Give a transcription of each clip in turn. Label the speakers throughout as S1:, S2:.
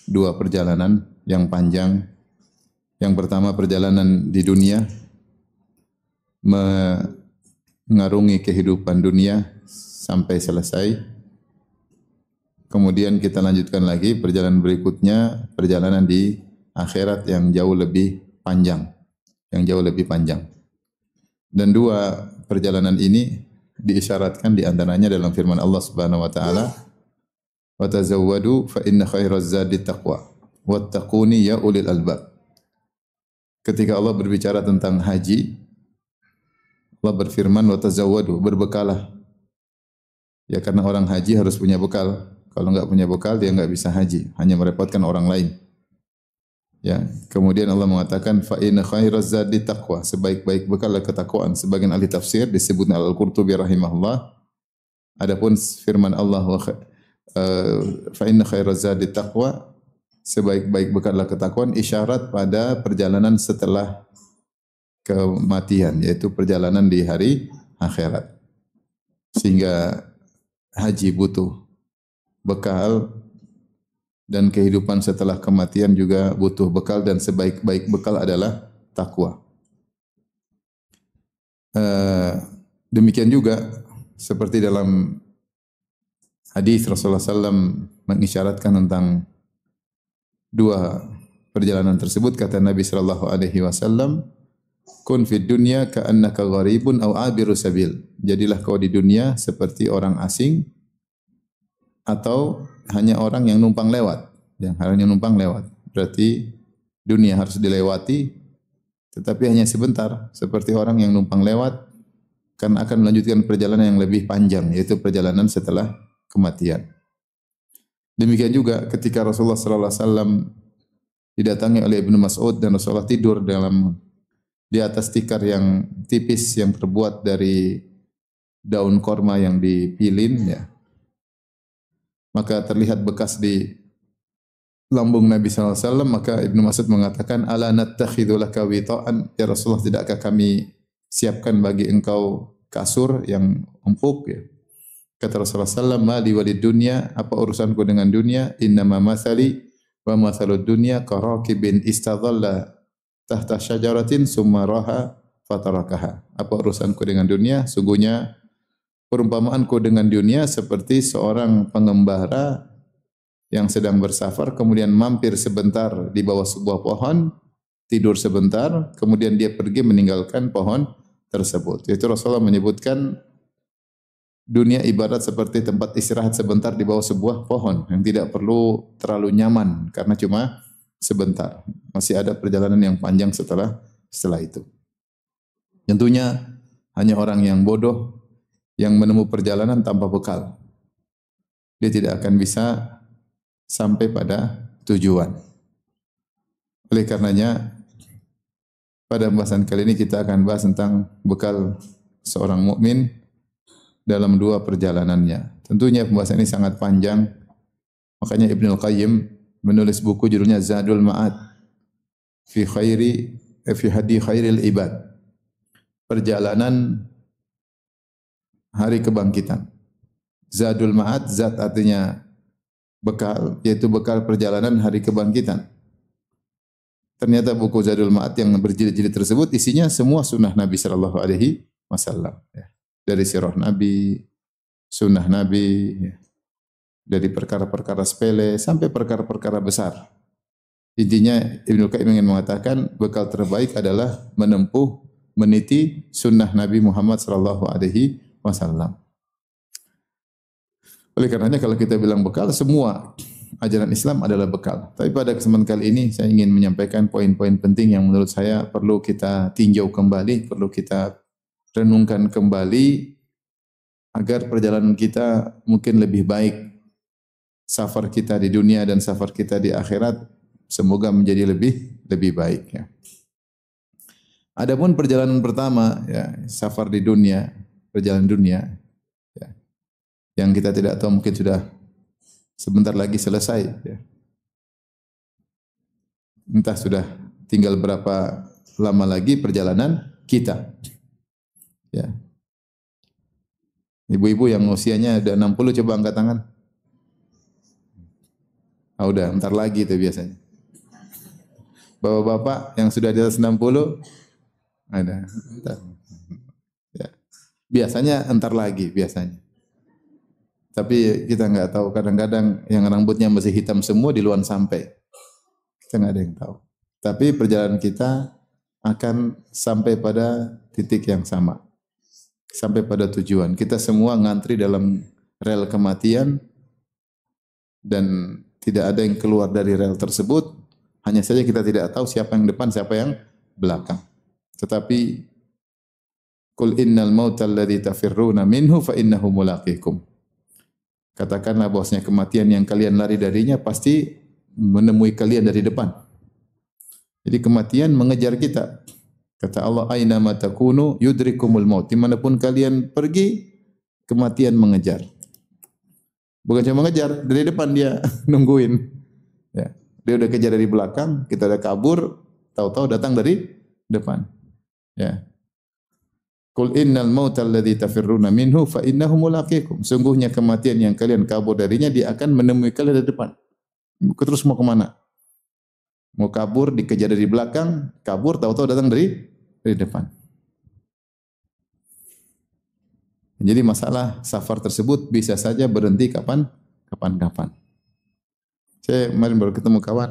S1: dua perjalanan yang panjang. Yang pertama perjalanan di dunia, mengarungi kehidupan dunia sampai selesai. Kemudian kita lanjutkan lagi perjalanan berikutnya, perjalanan di akhirat yang jauh lebih panjang, Dan dua perjalanan ini diisyaratkan di antaranya dalam firman Allah Subhanahu wa taala, "Wa tazawwadu fa inna khairaz zadi taqwa, wattaquni ya ulil albab." Ketika Allah berbicara tentang haji, Allah berfirman, "Wa tazawwadu," berbekalah. Ya karena orang haji harus punya bekal. Kalau enggak punya bekal dia enggak bisa haji, hanya merepotkan orang lain. Ya, kemudian Allah mengatakan fa inna khairaz zadi taqwa, sebaik-baik bekal adalah ketakwaan. Sebagian ahli tafsir disebut Al-Qurtubi rahimahullah. Adapun firman Allah fa inna khairaz zadi taqwa, sebaik-baik bekal adalah ketakwaan, isyarat pada perjalanan setelah kematian, yaitu perjalanan di hari akhirat. Sehingga haji butuh bekal dan kehidupan setelah kematian juga butuh bekal, dan sebaik-baik bekal adalah takwa. Demikian juga seperti dalam hadis Rasulullah SAW mengisyaratkan tentang dua perjalanan tersebut, kata Nabi sallallahu alaihi wasallam, "Kun fid dunya ka'annaka gharibun aw abiru sabil." Jadilah kau di dunia seperti orang asing atau hanya orang yang numpang lewat. Berarti dunia harus dilewati, tetapi hanya sebentar, seperti orang yang numpang lewat, karena akan melanjutkan perjalanan yang lebih panjang, yaitu perjalanan setelah kematian. Demikian juga ketika Rasulullah sallallahu alaihi wasallam didatangi oleh Ibnu Mas'ud dan Rasulullah tidur di atas tikar yang tipis yang terbuat dari daun korma yang dipilin, ya. Maka terlihat bekas di lambung Nabi sallallahu alaihi wasallam, maka Ibnu Mas'ud mengatakan, "Ala nattakhidhu laka wita'an?" Ya Rasulullah, tidakkah kami siapkan bagi engkau kasur yang empuk, ya. Kata Rasulullah sallallahu alaihi wasallam, "Mali walid dunya, apa urusanku dengan dunia? Innama masali wa masalud dunya karakibin istadhalla tahta syajaratin summa raha fatarakaha." Apa urusanku dengan dunia? Sungguhnya perumpamaanku dengan dunia seperti seorang pengembara yang sedang bersafar, kemudian mampir sebentar di bawah sebuah pohon, tidur sebentar, kemudian dia pergi meninggalkan pohon tersebut. Yaitu Rasulullah menyebutkan dunia ibarat seperti tempat istirahat sebentar di bawah sebuah pohon yang tidak perlu terlalu nyaman karena cuma sebentar. Masih ada perjalanan yang panjang setelah itu. Tentunya hanya orang yang bodoh yang menempuh perjalanan tanpa bekal. Dia tidak akan bisa sampai pada tujuan. Oleh karenanya, pada pembahasan kali ini kita akan bahas tentang bekal seorang mukmin dalam dua perjalanannya. Tentunya pembahasan ini sangat panjang. Makanya Ibnu Qayyim menulis buku judulnya Zadul Ma'ad fi hadi khairil ibad. Perjalanan hari kebangkitan. Zadul Ma'ad, zat artinya bekal, yaitu bekal perjalanan hari kebangkitan. Ternyata buku Zadul Ma'ad yang berjilid-jilid tersebut isinya semua sunnah Nabi sallallahu alaihi wasallam, ya. Dari sirah Nabi, sunnah Nabi, ya. Dari perkara-perkara sepele sampai perkara-perkara besar. Intinya Ibnu Qayyim ingin mengatakan bekal terbaik adalah meniti sunnah Nabi Muhammad sallallahu alaihi wasallam. Oleh karenanya kalau kita bilang bekal, semua ajaran Islam adalah bekal. Tapi pada kesempatan kali ini saya ingin menyampaikan poin-poin penting yang menurut saya perlu kita tinjau kembali, perlu kita renungkan kembali agar perjalanan kita mungkin lebih baik. Safar kita di dunia dan safar kita di akhirat semoga menjadi lebih baik, ya. Adapun perjalanan pertama, ya, safar di dunia, perjalanan dunia, ya, yang kita tidak tahu mungkin sudah sebentar lagi selesai, ya. Entah sudah tinggal berapa lama lagi perjalanan kita, ya. Ibu-ibu yang usianya ada 60 coba angkat tangan. Ah, udah, entar lagi itu biasanya. Bapak-bapak yang sudah di atas 60 ada. Entar. Ya. Biasanya entar lagi biasanya. Tapi kita nggak tahu, kadang-kadang yang rambutnya masih hitam semua di luar sampai. Kita nggak ada yang tahu. Tapi perjalanan kita akan sampai pada titik yang sama. Sampai pada tujuan. Kita semua ngantri dalam rel kematian dan tidak ada yang keluar dari rel tersebut. Hanya saja kita tidak tahu siapa yang depan, siapa yang belakang. Tetapi Qul innal mautal ladzi tafirruna minhu fa innahu mulaqikum. Katakanlah bahwasanya kematian yang kalian lari darinya pasti menemui kalian dari depan. Jadi kematian mengejar kita. Kata Allah, aina ma takunu yudrikumul maut. Dimanapun kalian pergi, kematian mengejar. Bukan cuma mengejar, dari depan dia nungguin. Ya. Dia udah kejar dari belakang, kita udah kabur, tahu-tahu datang dari depan. Ya. Qul innal mautal ladzi tafirruna minhu fa innahu mulaqikum. Sungguhnya kematian yang kalian kabur darinya dia akan menemui kalian dari depan. Terus mau kemana? Mau kabur dikejar dari belakang, kabur tahu-tahu datang dari depan. Jadi masalah safar tersebut bisa saja berhenti kapan-kapan. Saya kemarin baru ketemu kawan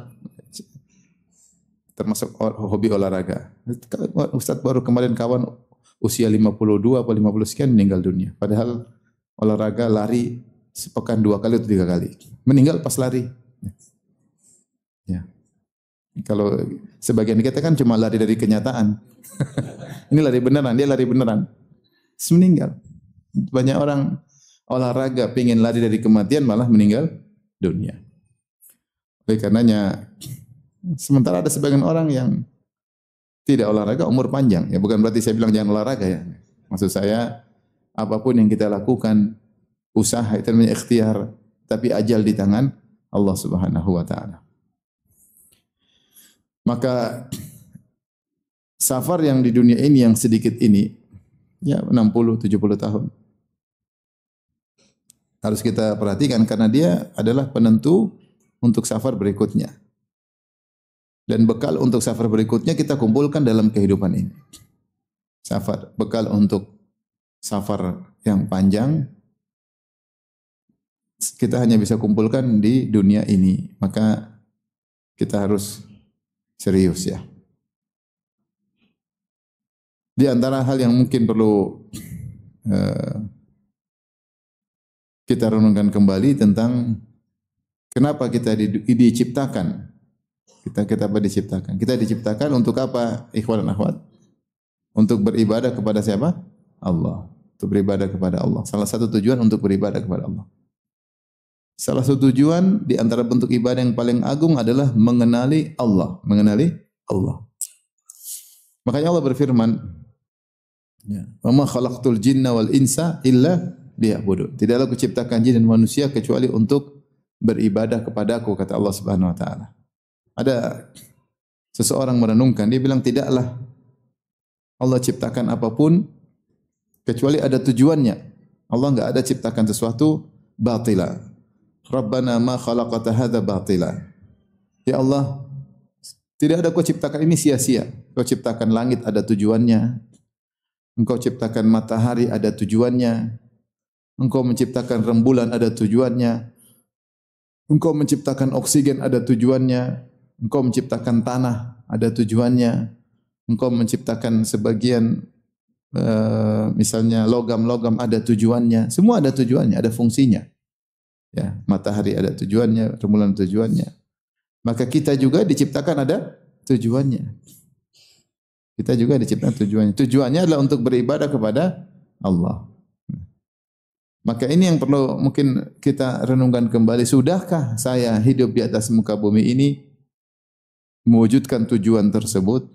S1: termasuk hobi olahraga. Ustaz baru kemarin kawan usia 52 atau 50 sekian meninggal dunia. Padahal olahraga lari sepekan 2 kali atau 3 kali. Meninggal pas lari. Ya. Kalau sebagian kita kan cuma lari dari kenyataan. Ini lari beneran, dia lari beneran. Terus meninggal. Banyak orang olahraga pengen lari dari kematian malah meninggal dunia. Oleh karenanya sementara ada sebagian orang yang tidak olahraga umur panjang. Ya bukan berarti saya bilang jangan olahraga ya. Maksud saya apapun yang kita lakukan usaha itu namanya ikhtiar, tapi ajal di tangan Allah Subhanahu wa taala. Maka safar yang di dunia ini yang sedikit ini ya 60 70 tahun. Harus kita perhatikan karena dia adalah penentu untuk safar berikutnya. Dan bekal untuk safar berikutnya kita kumpulkan dalam kehidupan ini. Safar, bekal untuk safar yang panjang kita hanya bisa kumpulkan di dunia ini. Maka kita harus serius ya. Di antara hal yang mungkin perlu kita renungkan kembali tentang kenapa kita diciptakan. Kita apa diciptakan? Kita diciptakan untuk apa? Ikhwan dan akhwat. Untuk beribadah kepada siapa? Allah. Untuk beribadah kepada Allah. Salah satu tujuan untuk beribadah kepada Allah. Salah satu tujuan di antara bentuk ibadah yang paling agung adalah mengenali Allah. Mengenali Allah. Makanya Allah berfirman, "Wa ma khalaqtul jinna wal insa illa liya'budun." Tidaklah aku ciptakan jin dan manusia kecuali untuk beribadah kepadaku, kata Allah Subhanahu wa taala. Ada seseorang merenungkan, dia bilang tidaklah Allah ciptakan apapun kecuali ada tujuannya. Allah enggak ada ciptakan sesuatu batila. Rabbana ma khalaqata hadza batila. Ya Allah, tidak ada kau ciptakan ini sia-sia. Kau ciptakan langit ada tujuannya. Engkau ciptakan matahari ada tujuannya. Engkau menciptakan rembulan ada tujuannya. Engkau menciptakan oksigen ada tujuannya. Engkau menciptakan tanah ada tujuannya. Engkau menciptakan sebagian misalnya logam-logam ada tujuannya. Semua ada tujuannya, ada fungsinya. Ya, matahari ada tujuannya, rembulan tujuannya. Maka kita juga diciptakan ada tujuannya. Kita juga diciptakan tujuannya. Tujuannya adalah untuk beribadah kepada Allah. Maka ini yang perlu mungkin kita renungkan kembali. Sudahkah saya hidup di atas muka bumi ini mewujudkan tujuan tersebut?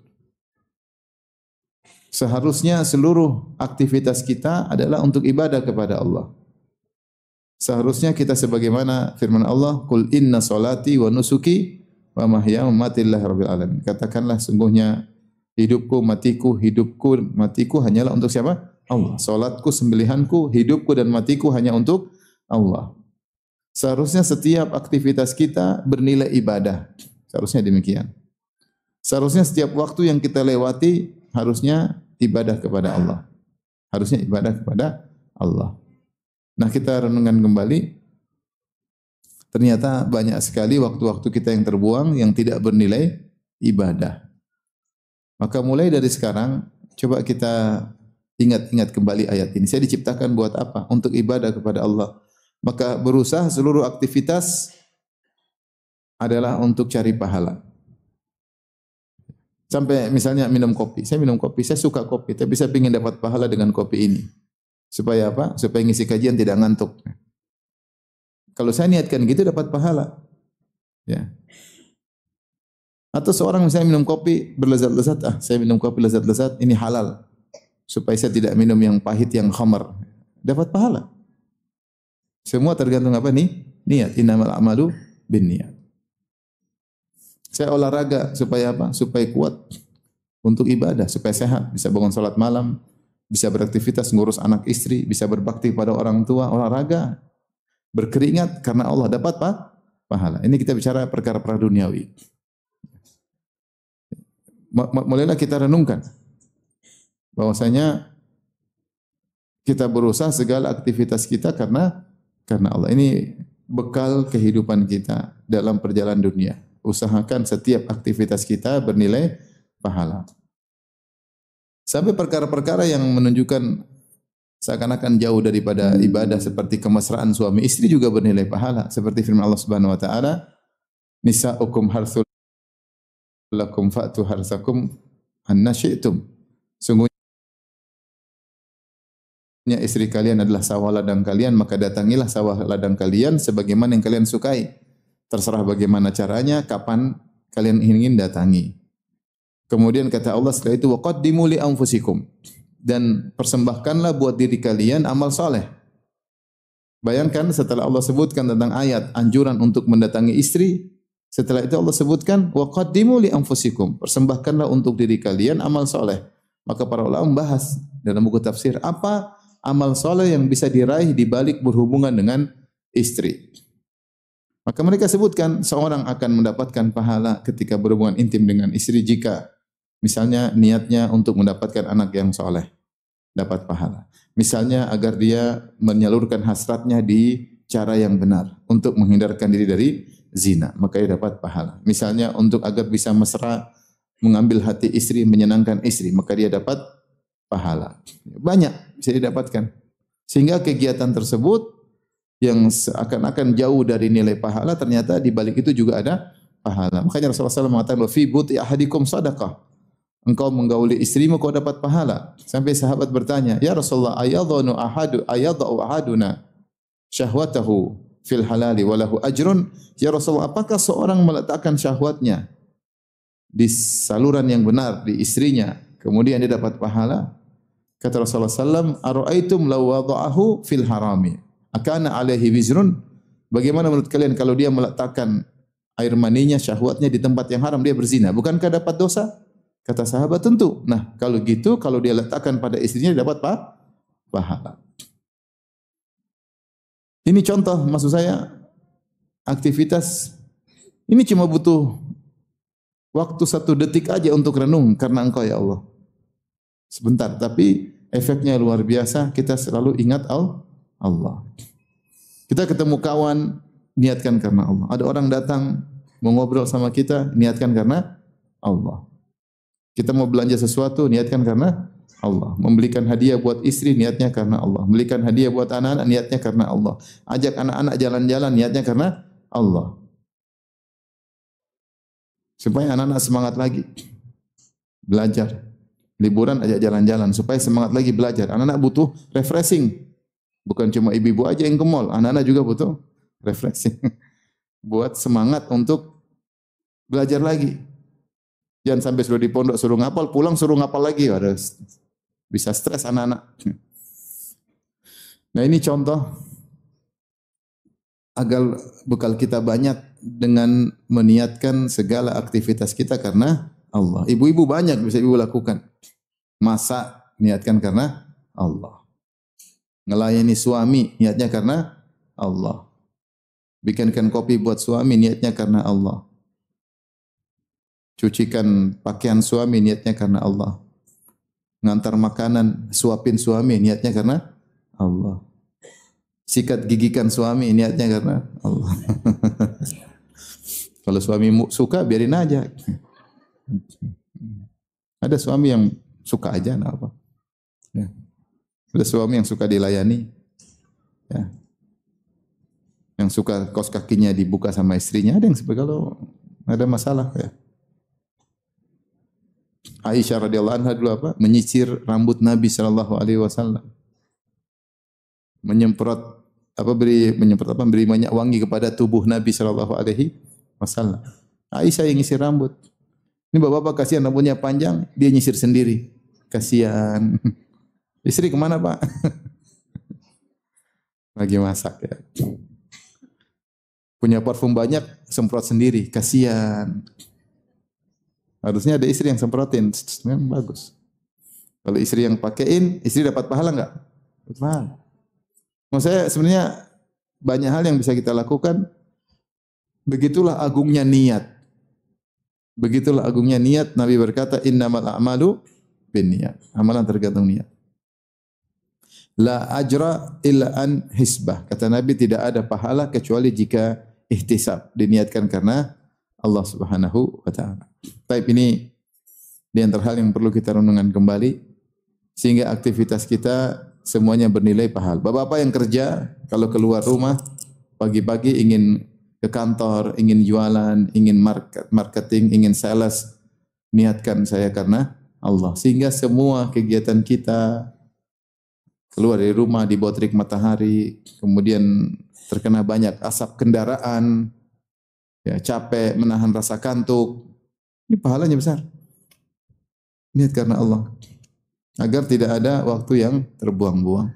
S1: Seharusnya seluruh aktivitas kita adalah untuk ibadah kepada Allah. Seharusnya kita sebagaimana firman Allah, "Qul inna salati wa nusuki wa mahyaya wa mamati lillahi rabbil alamin." Katakanlah sungguhnya hidupku, matiku hanyalah untuk siapa? Allah. Salatku, sembelihanku, hidupku dan matiku hanya untuk Allah. Seharusnya setiap aktivitas kita bernilai ibadah. Seharusnya demikian. Seharusnya setiap waktu yang kita lewati harusnya ibadah kepada Allah. Harusnya ibadah kepada Allah. Nah, kita renungkan kembali, ternyata banyak sekali waktu-waktu kita yang terbuang yang tidak bernilai ibadah. Maka mulai dari sekarang, coba kita ingat-ingat kembali ayat ini. Saya diciptakan buat apa? Untuk ibadah kepada Allah. Maka berusaha seluruh aktivitas adalah untuk cari pahala. Sampai misalnya minum kopi. Saya minum kopi, saya suka kopi, tapi saya ingin dapat pahala dengan kopi ini. Supaya apa? Supaya ngisi kajian tidak ngantuk. Kalau saya niatkan gitu dapat pahala. Ya. Atau seorang misalnya minum kopi berlezat-lezat, saya minum kopi lezat-lezat, ini halal. Supaya saya tidak minum yang pahit, yang khamar. Dapat pahala. Semua tergantung apa nih? Niat. Innamal a'malu binniyat. Saya olahraga supaya apa? Supaya kuat untuk ibadah, supaya sehat, bisa bangun salat malam, bisa beraktivitas ngurus anak istri, bisa berbakti pada orang tua, olahraga, berkeringat karena Allah dapat pahala. Ini kita bicara perkara duniawi. Mulailah kita renungkan bahwasanya kita berusaha segala aktivitas kita karena Allah. Ini bekal kehidupan kita dalam perjalanan dunia. Usahakan setiap aktivitas kita bernilai pahala. Sampai perkara-perkara yang menunjukkan seakan-akan jauh daripada ibadah seperti kemesraan suami istri juga bernilai pahala. Seperti firman Allah Subhanahu wa taala, "Nisa'ukum harthul lakum fa'tu harthakum anna syi'tum." Sungguhnya istri kalian adalah sawah ladang kalian, maka datangilah sawah ladang kalian sebagaimana yang kalian sukai. Terserah bagaimana caranya, kapan kalian ingin datangi. Kemudian kata Allah setelah itu, waqaddimu li anfusikum, dan persembahkanlah buat diri kalian amal soleh. Bayangkan setelah Allah sebutkan tentang ayat anjuran untuk mendatangi istri, setelah itu Allah sebutkan waqaddimu li anfusikum, persembahkanlah untuk diri kalian amal soleh. Maka para ulama membahas dalam buku tafsir apa amal soleh yang bisa diraih di balik berhubungan dengan istri. Maka mereka sebutkan seorang akan mendapatkan pahala ketika berhubungan intim dengan istri jika misalnya niatnya untuk mendapatkan anak yang soleh, dapat pahala. Misalnya agar dia menyalurkan hasratnya di cara yang benar untuk menghindarkan diri dari zina, maka dia dapat pahala. Misalnya untuk agar bisa mesra, mengambil hati istri, menyenangkan istri, maka dia dapat pahala. Banyak bisa didapatkan. Sehingga kegiatan tersebut yang seakan-akan jauh dari nilai pahala, ternyata di balik itu juga ada pahala. Makanya Rasulullah SAW mengatakan, fi buti ahadikum sadaqah. Engkau menggauli istrimu, kau dapat pahala. Sampai sahabat bertanya, ya Rasulullah, ayadhanu ayadha'u ahaduna syahwatahu fil halali walahu ajrun. Ya Rasulullah, apakah seorang meletakkan syahwatnya di saluran yang benar, di istrinya, kemudian dia dapat pahala? Kata Rasulullah SAW, ara'aitum law wada'ahu fil harami akana alaihi wizrun. Bagaimana menurut kalian kalau dia meletakkan air maninya, syahwatnya di tempat yang haram, dia berzina, bukankah dapat dosa? Kata sahabat, tentu. Nah, kalau gitu, kalau dia letakkan pada istrinya, dia dapat pahala. Ini contoh, maksud saya, aktivitas ini cuma butuh waktu 1 detik aja untuk renung karena Engkau ya Allah. Sebentar, tapi efeknya luar biasa. Kita selalu ingat Allah. Kita ketemu kawan, niatkan karena Allah. Ada orang datang mau ngobrol sama kita, niatkan karena Allah. Kita mau belanja sesuatu, niatkan karena Allah. Membelikan hadiah buat istri, niatnya karena Allah. Membelikan hadiah buat anak-anak, niatnya karena Allah. Ajak anak-anak jalan-jalan, niatnya karena Allah. Supaya anak-anak semangat lagi belajar. Liburan ajak jalan-jalan supaya semangat lagi belajar. Anak-anak butuh refreshing. Bukan cuma ibu-ibu aja yang ke mall, anak-anak juga butuh refreshing. Buat semangat untuk belajar lagi. Jangan sampai sudah di pondok suruh ngapal, pulang suruh ngapal lagi. Waduh, bisa stres anak-anak. Nah, ini contoh agar bekal kita banyak dengan meniatkan segala aktivitas kita karena Allah. Ibu-ibu banyak bisa ibu lakukan. Masak, niatkan karena Allah. Ngelayani suami, niatnya karena Allah. Bikinkan kopi buat suami, niatnya karena Allah. Cucikan pakaian suami, niatnya karena Allah. Ngantar makanan, suapin suami, niatnya karena Allah. Sikat gigikan suami, niatnya karena Allah. Kalau suami suka, biarin aja. Ada suami yang suka aja, enggak apa. Ya. Ada suami yang suka dilayani. Ya. Yang suka kaos kakinya dibuka sama istrinya, ada yang seperti kalau ada masalah ya. Aisyah radhiyallahu anha dulu apa? Menyisir rambut Nabi sallallahu alaihi wasallam. Beri minyak wangi kepada tubuh Nabi sallallahu alaihi wasallam. Aisyah yang nyisir rambut. Ini bapak-bapak kasihan rambutnya panjang, dia nyisir sendiri. Kasihan. Istri kemana Pak? Lagi masak ya. Punya parfum banyak, semprot sendiri. Kasihan. Harusnya ada istri yang semprotin. Bagus. Kalau istri yang pakein, istri dapat pahala enggak? Dapat pahala. Maksud saya sebenarnya banyak hal yang bisa kita lakukan. Begitulah agungnya niat. Begitulah agungnya niat. Nabi berkata, innamal a'malu binniyat. Amalan tergantung niat. La ajra illa an hisbah. Kata Nabi, tidak ada pahala kecuali jika ihtisab, diniatkan karena Allah Subhanahu wa taala. Baik, ini di antara hal yang perlu kita renungkan kembali sehingga aktivitas kita semuanya bernilai pahala. Bapak-bapak yang kerja kalau keluar rumah pagi-pagi ingin ke kantor, ingin jualan, ingin marketing, ingin sales, niatkan saya karena Allah. Sehingga semua kegiatan kita keluar dari rumah di bawah terik matahari, kemudian terkena banyak asap kendaraan, ya capek, menahan rasa kantuk. Ini pahalanya besar. Niat karena Allah. Agar tidak ada waktu yang terbuang-buang.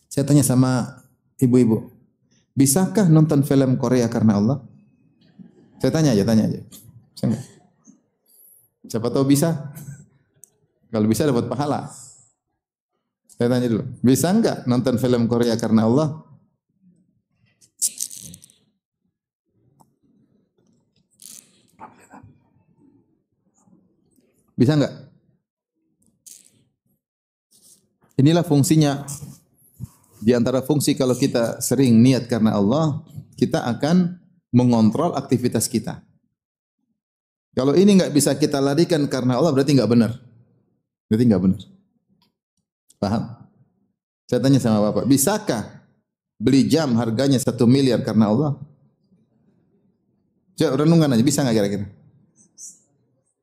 S1: Saya tanya sama ibu-ibu, bisakah nonton film Korea karena Allah? Saya tanya aja. Bisa enggak? Siapa tahu bisa. Kalau bisa dapat pahala. Saya tanya dulu, bisa enggak nonton film Korea karena Allah? Bisa enggak? Inilah fungsinya. Di antara fungsi kalau kita sering niat karena Allah, kita akan mengontrol aktivitas kita. Kalau ini enggak bisa kita larikan karena Allah, berarti enggak benar. Berarti enggak benar. Paham? Saya tanya sama Bapak, bisakah beli jam harganya 1 miliar karena Allah? Coba renungkan aja, bisa enggak kira-kira?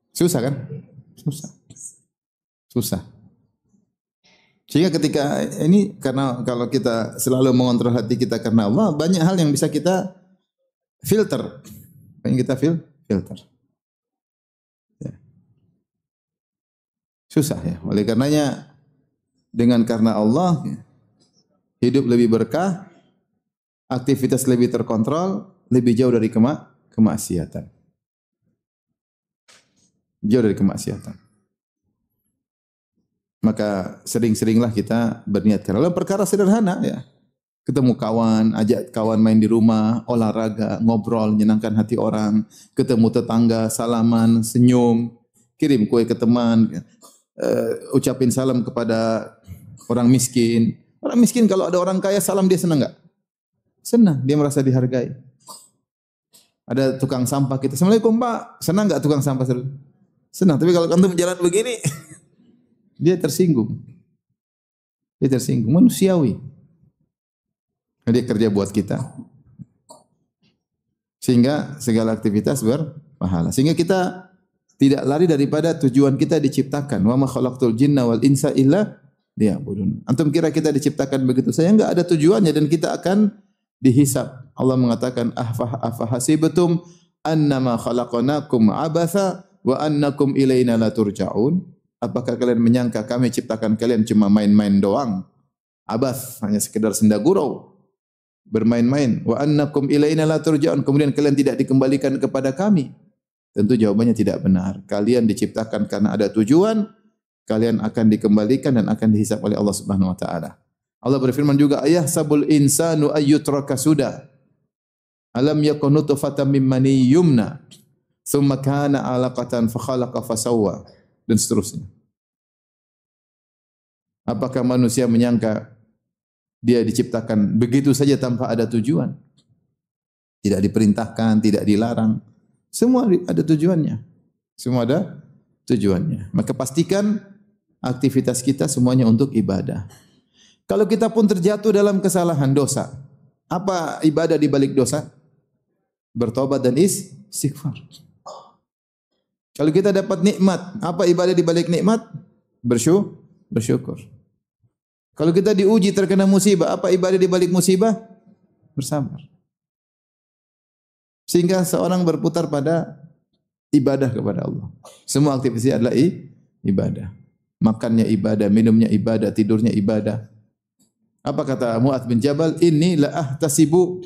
S1: Susah kan? Susah. Sehingga ketika ini, karena kalau kita selalu mengontrol hati kita karena Allah, banyak hal yang bisa kita filter. Yang kita filter. Ya. Susah ya. Oleh karenanya, dengan karena Allah, hidup lebih berkah, aktivitas lebih terkontrol, lebih jauh dari kemaksiatan. Jauh dari kemaksiatan. Maka sering-seringlah kita berniat karena Allah. Perkara sederhana ya. Ketemu kawan, ajak kawan main di rumah, olahraga, ngobrol, menyenangkan hati orang, ketemu tetangga, salaman, senyum, kirim kue ke teman, ucapin salam kepada orang miskin. Orang miskin kalau ada orang kaya salam, dia senang enggak? Senang, dia merasa dihargai. Ada tukang sampah kita, Assalamualaikum Pak, senang enggak tukang sampah? Senang, tapi kalau antum jalan begini, dia tersinggung. Dia tersinggung, manusiawi. Dia kerja buat kita. Sehingga segala aktivitas berpahala. Sehingga kita tidak lari daripada tujuan kita diciptakan. Wa ma khalaqtul jinna wal insa illa liya'budun. Antum kira kita diciptakan begitu saja? Enggak, ada tujuannya dan kita akan dihisab. Allah mengatakan, afa hasibtum annama khalaqnakum abatha wa annakum ilaina la turja'un. Apakah kalian menyangka kami ciptakan kalian cuma main-main doang? Abath, hanya sekedar senda gurau, bermain-main. Wa annakum ilaina la turja'un, kemudian kalian tidak dikembalikan kepada kami. Tentu jawabannya tidak benar. Kalian diciptakan karena ada tujuan, kalian akan dikembalikan dan akan dihisab oleh Allah Subhanahu wa taala. Allah berfirman juga, ayah sabul insanu ayyutraka suda. Alam yakun nutfatan min mani yumna, thumma kana 'alaqatan fa khalaqa fa sawwa, dan seterusnya. Apakah manusia menyangka dia diciptakan begitu saja tanpa ada tujuan? Tidak diperintahkan, tidak dilarang. Semua ada tujuannya. Semua ada tujuannya. Maka pastikan aktivitas kita semuanya untuk ibadah. Kalau kita pun terjatuh dalam kesalahan dosa, apa ibadah di balik dosa? Bertobat dan istighfar. Kalau kita dapat nikmat, apa ibadah di balik nikmat? Bersyukur. Kalau kita diuji terkena musibah, apa ibadah di balik musibah? Bersabar. Sehingga seorang berputar pada ibadah kepada Allah. Semua aktivitas adalah ibadah. Makannya ibadah, minumnya ibadah, tidurnya ibadah. Apa kata Mu'adz bin Jabal? Inni la ahtasibu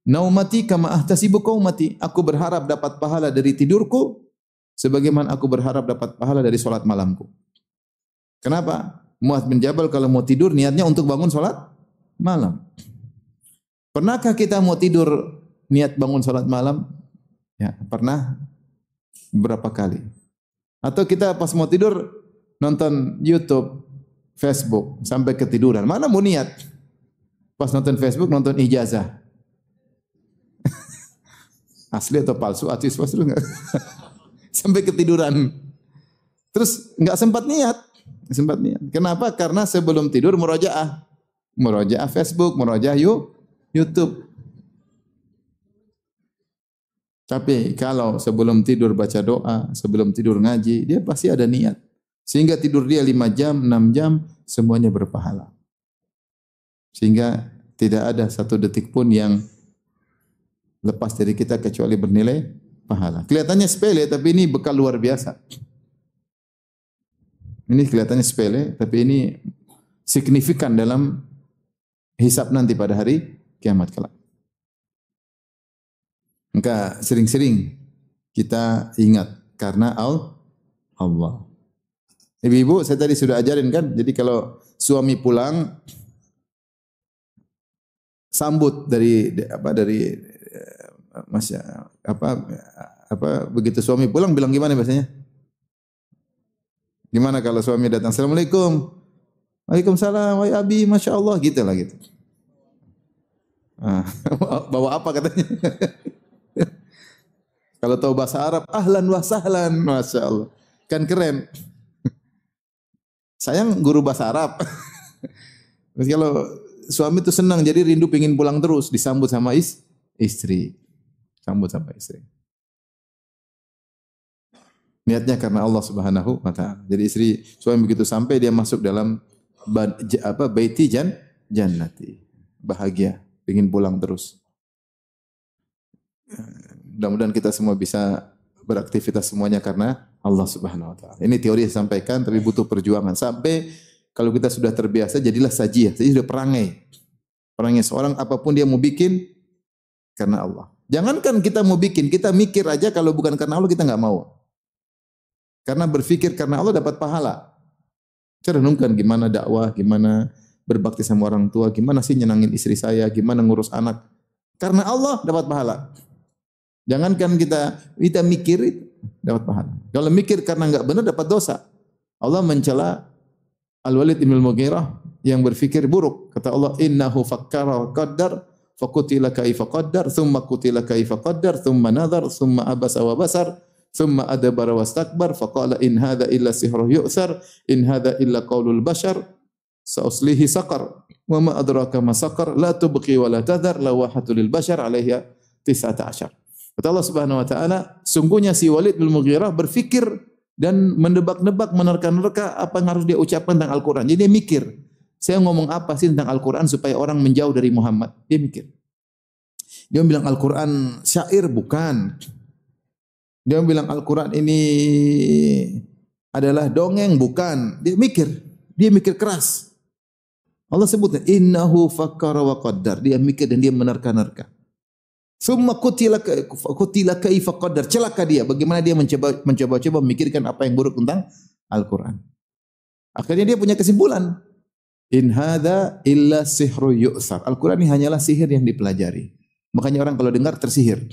S1: naumati kama ahtasibu qaumati. Aku berharap dapat pahala dari tidurku sebagaimana aku berharap dapat pahala dari salat malamku. Kenapa? Mu'adz bin Jabal kalau mau tidur niatnya untuk bangun salat malam. Pernahkah kita mau tidur niat bangun salat malam? Ya, pernah berapa kali? Atau kita pas mau tidur nonton YouTube, Facebook sampai ketiduran. Mana mau niat? Pas nonton Facebook nonton ijazah. Asli atau palsu? Atis palsu enggak? Sampai ketiduran. Terus enggak sempat niat. Kenapa? Karena sebelum tidur murojaah. Murojaah Facebook, murojaah YouTube. Tapi kalau sebelum tidur baca doa, sebelum tidur ngaji, dia pasti ada niat. Sehingga tidur dia 5 jam, 6 jam, semuanya berpahala. Sehingga tidak ada satu detik pun yang lepas dari kita kecuali bernilai pahala. Kelihatannya sepele, tapi ini bekal luar biasa. Ini kelihatannya sepele, tapi ini signifikan dalam hisab nanti pada hari kiamat kelak. Maka sering-sering kita ingat karena Allah. Ibu-ibu, saya tadi sudah ajarin kan, jadi kalau suami pulang, sambut dari begitu suami pulang bilang gimana biasanya? Gimana kalau suami datang, Assalamualaikum, Waalaikumsalam, wahai Abi, Masya Allah, gitu lah gitu. Bawa apa katanya? Kalau tahu bahasa Arab, ahlan wa sahlan, Masya Allah, kan keren. Sayang guru bahasa Arab. Kalau suami itu senang, jadi rindu pengin pulang terus, disambut sama istri. Sambut sama istri. Niatnya karena Allah Subhanahu wa taala. Jadi suami begitu sampai dia masuk dalam baiti jannati. Bahagia, pengin pulang terus. Mudah-mudahan kita semua bisa beraktivitas semuanya karena Allah Subhanahu wa taala. Ini teori yang saya sampaikan tapi butuh perjuangan. Sampai kalau kita sudah terbiasa jadilah sajiyah, jadi sudah perangai. Perangai seorang apapun dia mau bikin karena Allah. Jangankan kita mau bikin, kita mikir aja kalau bukan karena Allah kita enggak mau. Karena berfikir karena Allah dapat pahala. Cara renungkan gimana dakwah, gimana berbakti sama orang tua, gimana sih nyenangin istri saya, gimana ngurus anak. Karena Allah dapat pahala. Jangankan kita mikir dapat pahala. Kalau mikir karena enggak benar dapat dosa. Allah mencela Al-Walid bin Al-Mughirah yang berfikir buruk. Kata Allah, innahu fakkara wa qaddar faqutila kaifa qaddar thumma qutila kaifa qaddar thumma nadhar thumma abasa wa basar thumma adbara wastakbar faqala in hadza illa sihrun yu'sar in hadza illa qaulul bashar sa'uslihi saqar wa ma adraka ma saqar la tubqi wa la tadhar lawahatul lil bashar 'alaiha 19. Kata Allah Subhanahu wa taala, sungguhnya si Walid bin Mughirah berfikir dan mendebak-nebak, menerka-nerka apa yang harus dia ucapkan tentang Al-Qur'an. Jadi dia mikir, saya ngomong apa sih tentang Al-Qur'an supaya orang menjauh dari Muhammad? Dia mikir. Dia bilang Al-Qur'an syair bukan. Dia bilang Al-Qur'an ini adalah dongeng bukan. Dia mikir keras. Allah sebutnya innahu fakkara wa qaddar. Dia mikir dan dia menerka-nerka. Summa qutila kaifa qaddar. Celaka dia bagaimana dia mencoba-coba memikirkan apa yang buruk tentang Al-Qur'an. Akhirnya dia punya kesimpulan. In hadza illa sihru yu'sar. Al-Qur'an ini hanyalah sihir yang dipelajari. Makanya orang kalau dengar tersihir.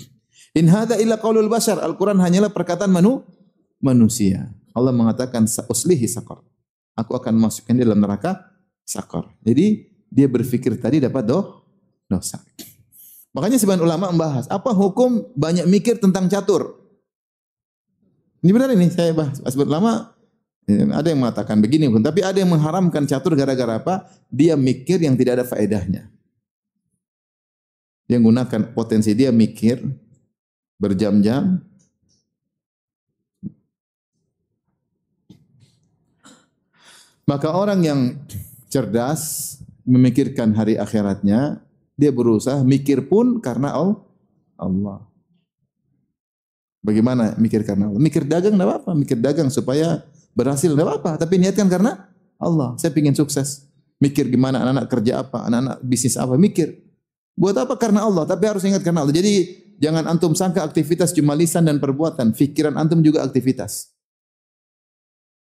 S1: In hadza illa qaulul bashar. Al-Quran hanyalah perkataan manusia. Allah mengatakan uslihi saqar. Aku akan masukkan dia dalam neraka saqar. Jadi dia berfikir tadi dapat dosa. Makanya sebagian ulama membahas apa hukum banyak mikir tentang catur. Ini benar ini saya bahas. Sebagian ulama ada yang mengatakan begini pun, tapi ada yang mengharamkan catur gara-gara apa? Dia mikir yang tidak ada faedahnya. Dia gunakan potensi dia mikir berjam-jam. Maka orang yang cerdas memikirkan hari akhiratnya, dia berusaha mikir pun karena Allah. Bagaimana mikir karena Allah? Mikir dagang enggak apa-apa, mikir dagang supaya berhasil enggak apa-apa, tapi niatkan karena Allah. Saya ingin sukses. Mikir gimana anak-anak kerja apa, anak-anak bisnis apa, mikir. Buat apa? Karena Allah, tapi harus ingat karena Allah. Jadi jangan antum sangka aktivitas cuma lisan dan perbuatan, pikiran antum juga aktivitas.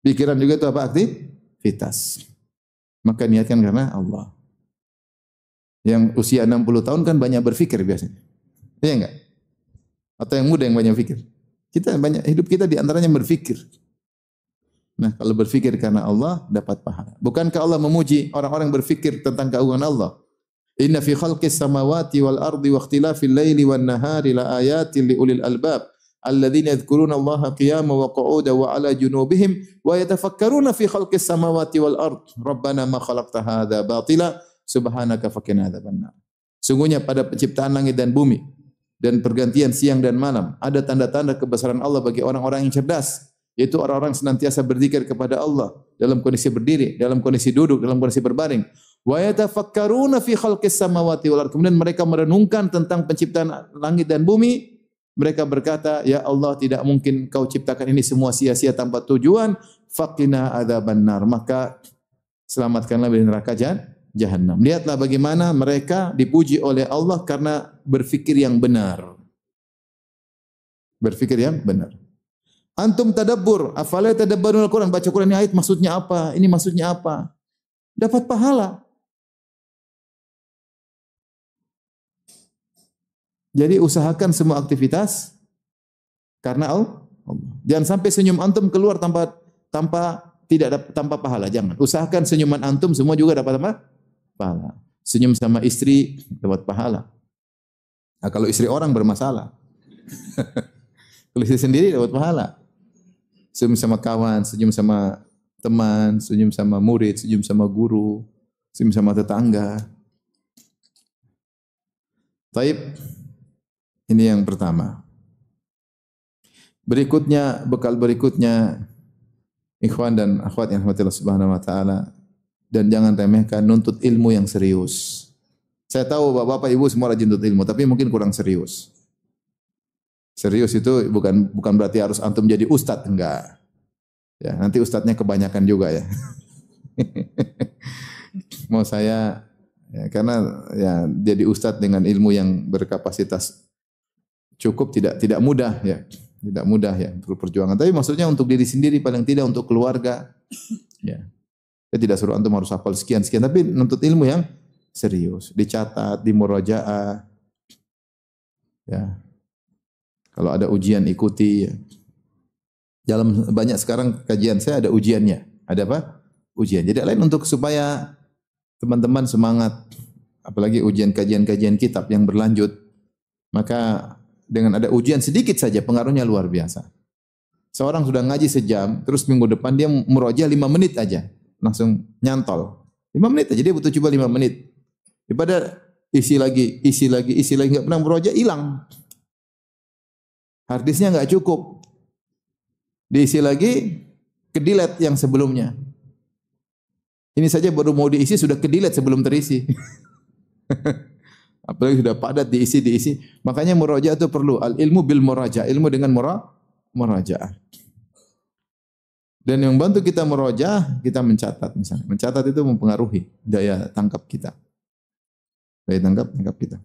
S1: Pikiran juga itu apa? Aktivitas. Maka niatkan karena Allah. Yang usia 60 tahun kan banyak berpikir biasanya. Iya enggak? Atau yang muda yang banyak berpikir. Kita banyak hidup kita di antaranya berpikir. Nah, kalau berpikir karena Allah dapat pahala. Bukankah Allah memuji orang-orang berpikir tentang keagungan Allah? Inna fi khalqis samawati wal ardi wa ikhtilafil laili wan nahari la ayatin li ulil albab alladzina yadhkuruna Allaha qiyaman wa qu'udan wa 'ala junubihim wa yatafakkaruna fi khalqis samawati wal ard. Rabbana ma khalaqta hadza batila subhanaka faqina adzabannar. Sungguhnya pada penciptaan langit dan bumi dan pergantian siang dan malam ada tanda-tanda kebesaran Allah bagi orang-orang yang cerdas, yaitu orang-orang senantiasa berzikir kepada Allah dalam kondisi berdiri, dalam kondisi duduk, dalam kondisi berbaring. Wa yatafakkaruna fi khalqis samawati wal ard. Kemudian mereka merenungkan tentang penciptaan langit dan bumi. Mereka berkata, ya Allah, tidak mungkin kau ciptakan ini semua sia-sia tanpa tujuan. Faqina adzabannar. Maka selamatkanlah dari neraka Jahannam. Lihatlah bagaimana mereka dipuji oleh Allah karena berfikir yang benar. Berfikir yang benar. Antum tadabbur, afala tadabbarun al-Quran, baca Quran ini ayat maksudnya apa? Ini maksudnya apa? Dapat pahala. Jadi usahakan semua aktivitas karena Allah. Jangan sampai senyum antum keluar tanpa pahala. Jangan. Usahakan senyuman antum semua juga dapat apa? Pahala. Senyum sama istri dapat pahala. Nah, kalau istri orang bermasalah. Kalau istri sendiri dapat pahala. Senyum sama kawan, senyum sama teman, senyum sama murid, senyum sama guru, senyum sama tetangga. Taib. Ini yang pertama. Bekal berikutnya, ikhwan dan akhwat yang rahmatillah subhanahu wa ta'ala, dan jangan remehkan nuntut ilmu yang serius. Saya tahu bapak-bapak ibu semua rajin nuntut ilmu, tapi mungkin kurang serius. Serius itu bukan berarti harus antum jadi ustadz, enggak. Ya, nanti ustadznya kebanyakan juga ya. Mau saya, ya, karena ya jadi ustadz dengan ilmu yang berkapasitas cukup tidak mudah ya, tidak mudah ya untuk perjuangan. Tapi maksudnya untuk diri sendiri paling tidak untuk keluarga. Ya, saya tidak suruh antum harus hafal sekian, tapi nuntut ilmu yang serius, dicatat, dimurajaah. Ya, kalau ada ujian ikuti. Ya. Dalam banyak sekarang kajian saya ada ujiannya. Ada apa? Ujian. Jadi lain untuk supaya teman-teman semangat, apalagi ujian kajian kitab yang berlanjut. Maka dengan ada ujian sedikit saja pengaruhnya luar biasa. Seorang sudah ngaji sejam, terus minggu depan dia murojaah 5 menit aja, langsung nyantol. 5 menit aja dia butuh coba 5 menit. Daripada isi lagi, enggak pernah murojaah, hilang. Harddisknya enggak cukup. Diisi lagi, ke-delete yang sebelumnya. Ini saja baru mau diisi sudah ke-delete sebelum terisi. Apalagi sudah padat diisi. Makanya murajaah itu perlu. Al-ilmu bil murajaah. Ilmu dengan murajaah. Dan yang bantu kita murajaah, kita mencatat misalnya. Mencatat itu mempengaruhi daya tangkap kita. Daya tangkap kita.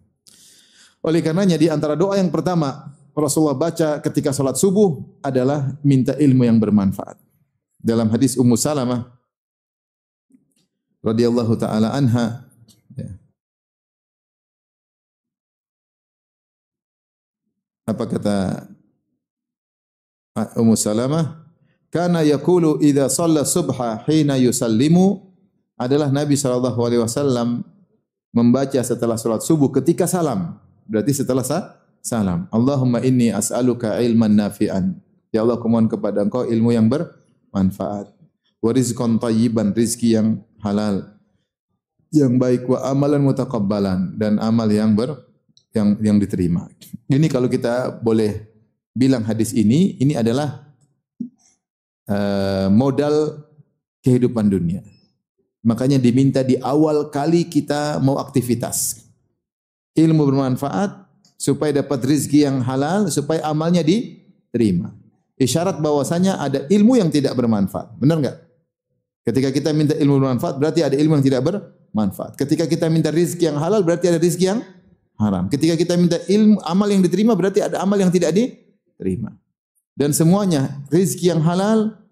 S1: Oleh karenanya di antara doa yang pertama Rasulullah baca ketika salat subuh adalah minta ilmu yang bermanfaat. Dalam hadis Ummu Salamah radhiyallahu taala anha, ya, Apa kata Ummu Salamah? Kana yaqulu idza shalla subha hina yusallimu, adalah Nabi sallallahu alaihi wasallam membaca setelah salat subuh ketika salam. Berarti setelah salam. Allahumma inni as'aluka ilman nafi'an. Ya Allah, kumohon kepada Engkau ilmu yang bermanfaat. Wa rizqan thayyiban, rizki yang halal, yang baik, wa amalan mutaqabbalan, dan amal yang diterima. Ini kalau kita boleh bilang hadis ini adalah modal kehidupan dunia. Makanya diminta di awal kali kita mau aktivitas. Ilmu bermanfaat supaya dapat rezeki yang halal, supaya amalnya diterima. Isyarat bahwasanya ada ilmu yang tidak bermanfaat. Benar enggak? Ketika kita minta ilmu bermanfaat berarti ada ilmu yang tidak bermanfaat. Ketika kita minta rezeki yang halal berarti ada rezeki yang haram. Ketika kita minta ilmu amal yang diterima berarti ada amal yang tidak diterima. Dan semuanya rezeki yang halal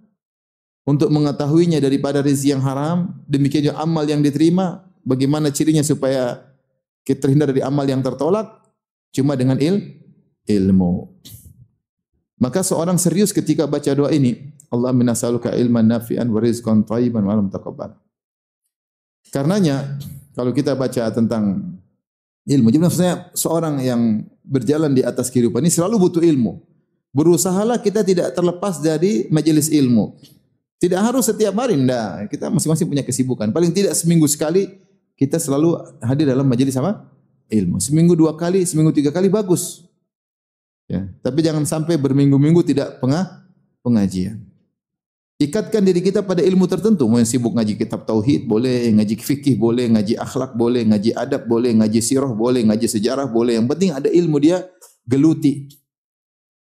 S1: untuk mengetahuinya daripada rezeki yang haram, demikian juga amal yang diterima, bagaimana cirinya supaya kita terhindar dari amal yang tertolak? Cuma dengan ilmu. Maka seorang serius ketika baca doa ini, Allahumma nas'aluka ilman nafi'an wa rizqan thayyiban wa amalan mutaqabbalan. Karenanya kalau kita baca tentang ilmu, jadi maksudnya seorang yang berjalan di atas kehidupan ini selalu butuh ilmu. Berusahalah kita tidak terlepas dari majelis ilmu. Tidak harus setiap hari, enggak. Kita masing-masing punya kesibukan. Paling tidak seminggu sekali kita selalu hadir dalam majelis apa? Ilmu. Seminggu 2 kali, seminggu 3 kali bagus. Ya, tapi jangan sampai berminggu-minggu tidak pengajian. Ikatkan diri kita pada ilmu tertentu. Mau yang sibuk ngaji kitab tauhid boleh, ngaji fikih boleh, ngaji akhlak boleh, ngaji adab boleh, ngaji sirah boleh, ngaji sejarah boleh. Yang penting ada ilmu dia geluti.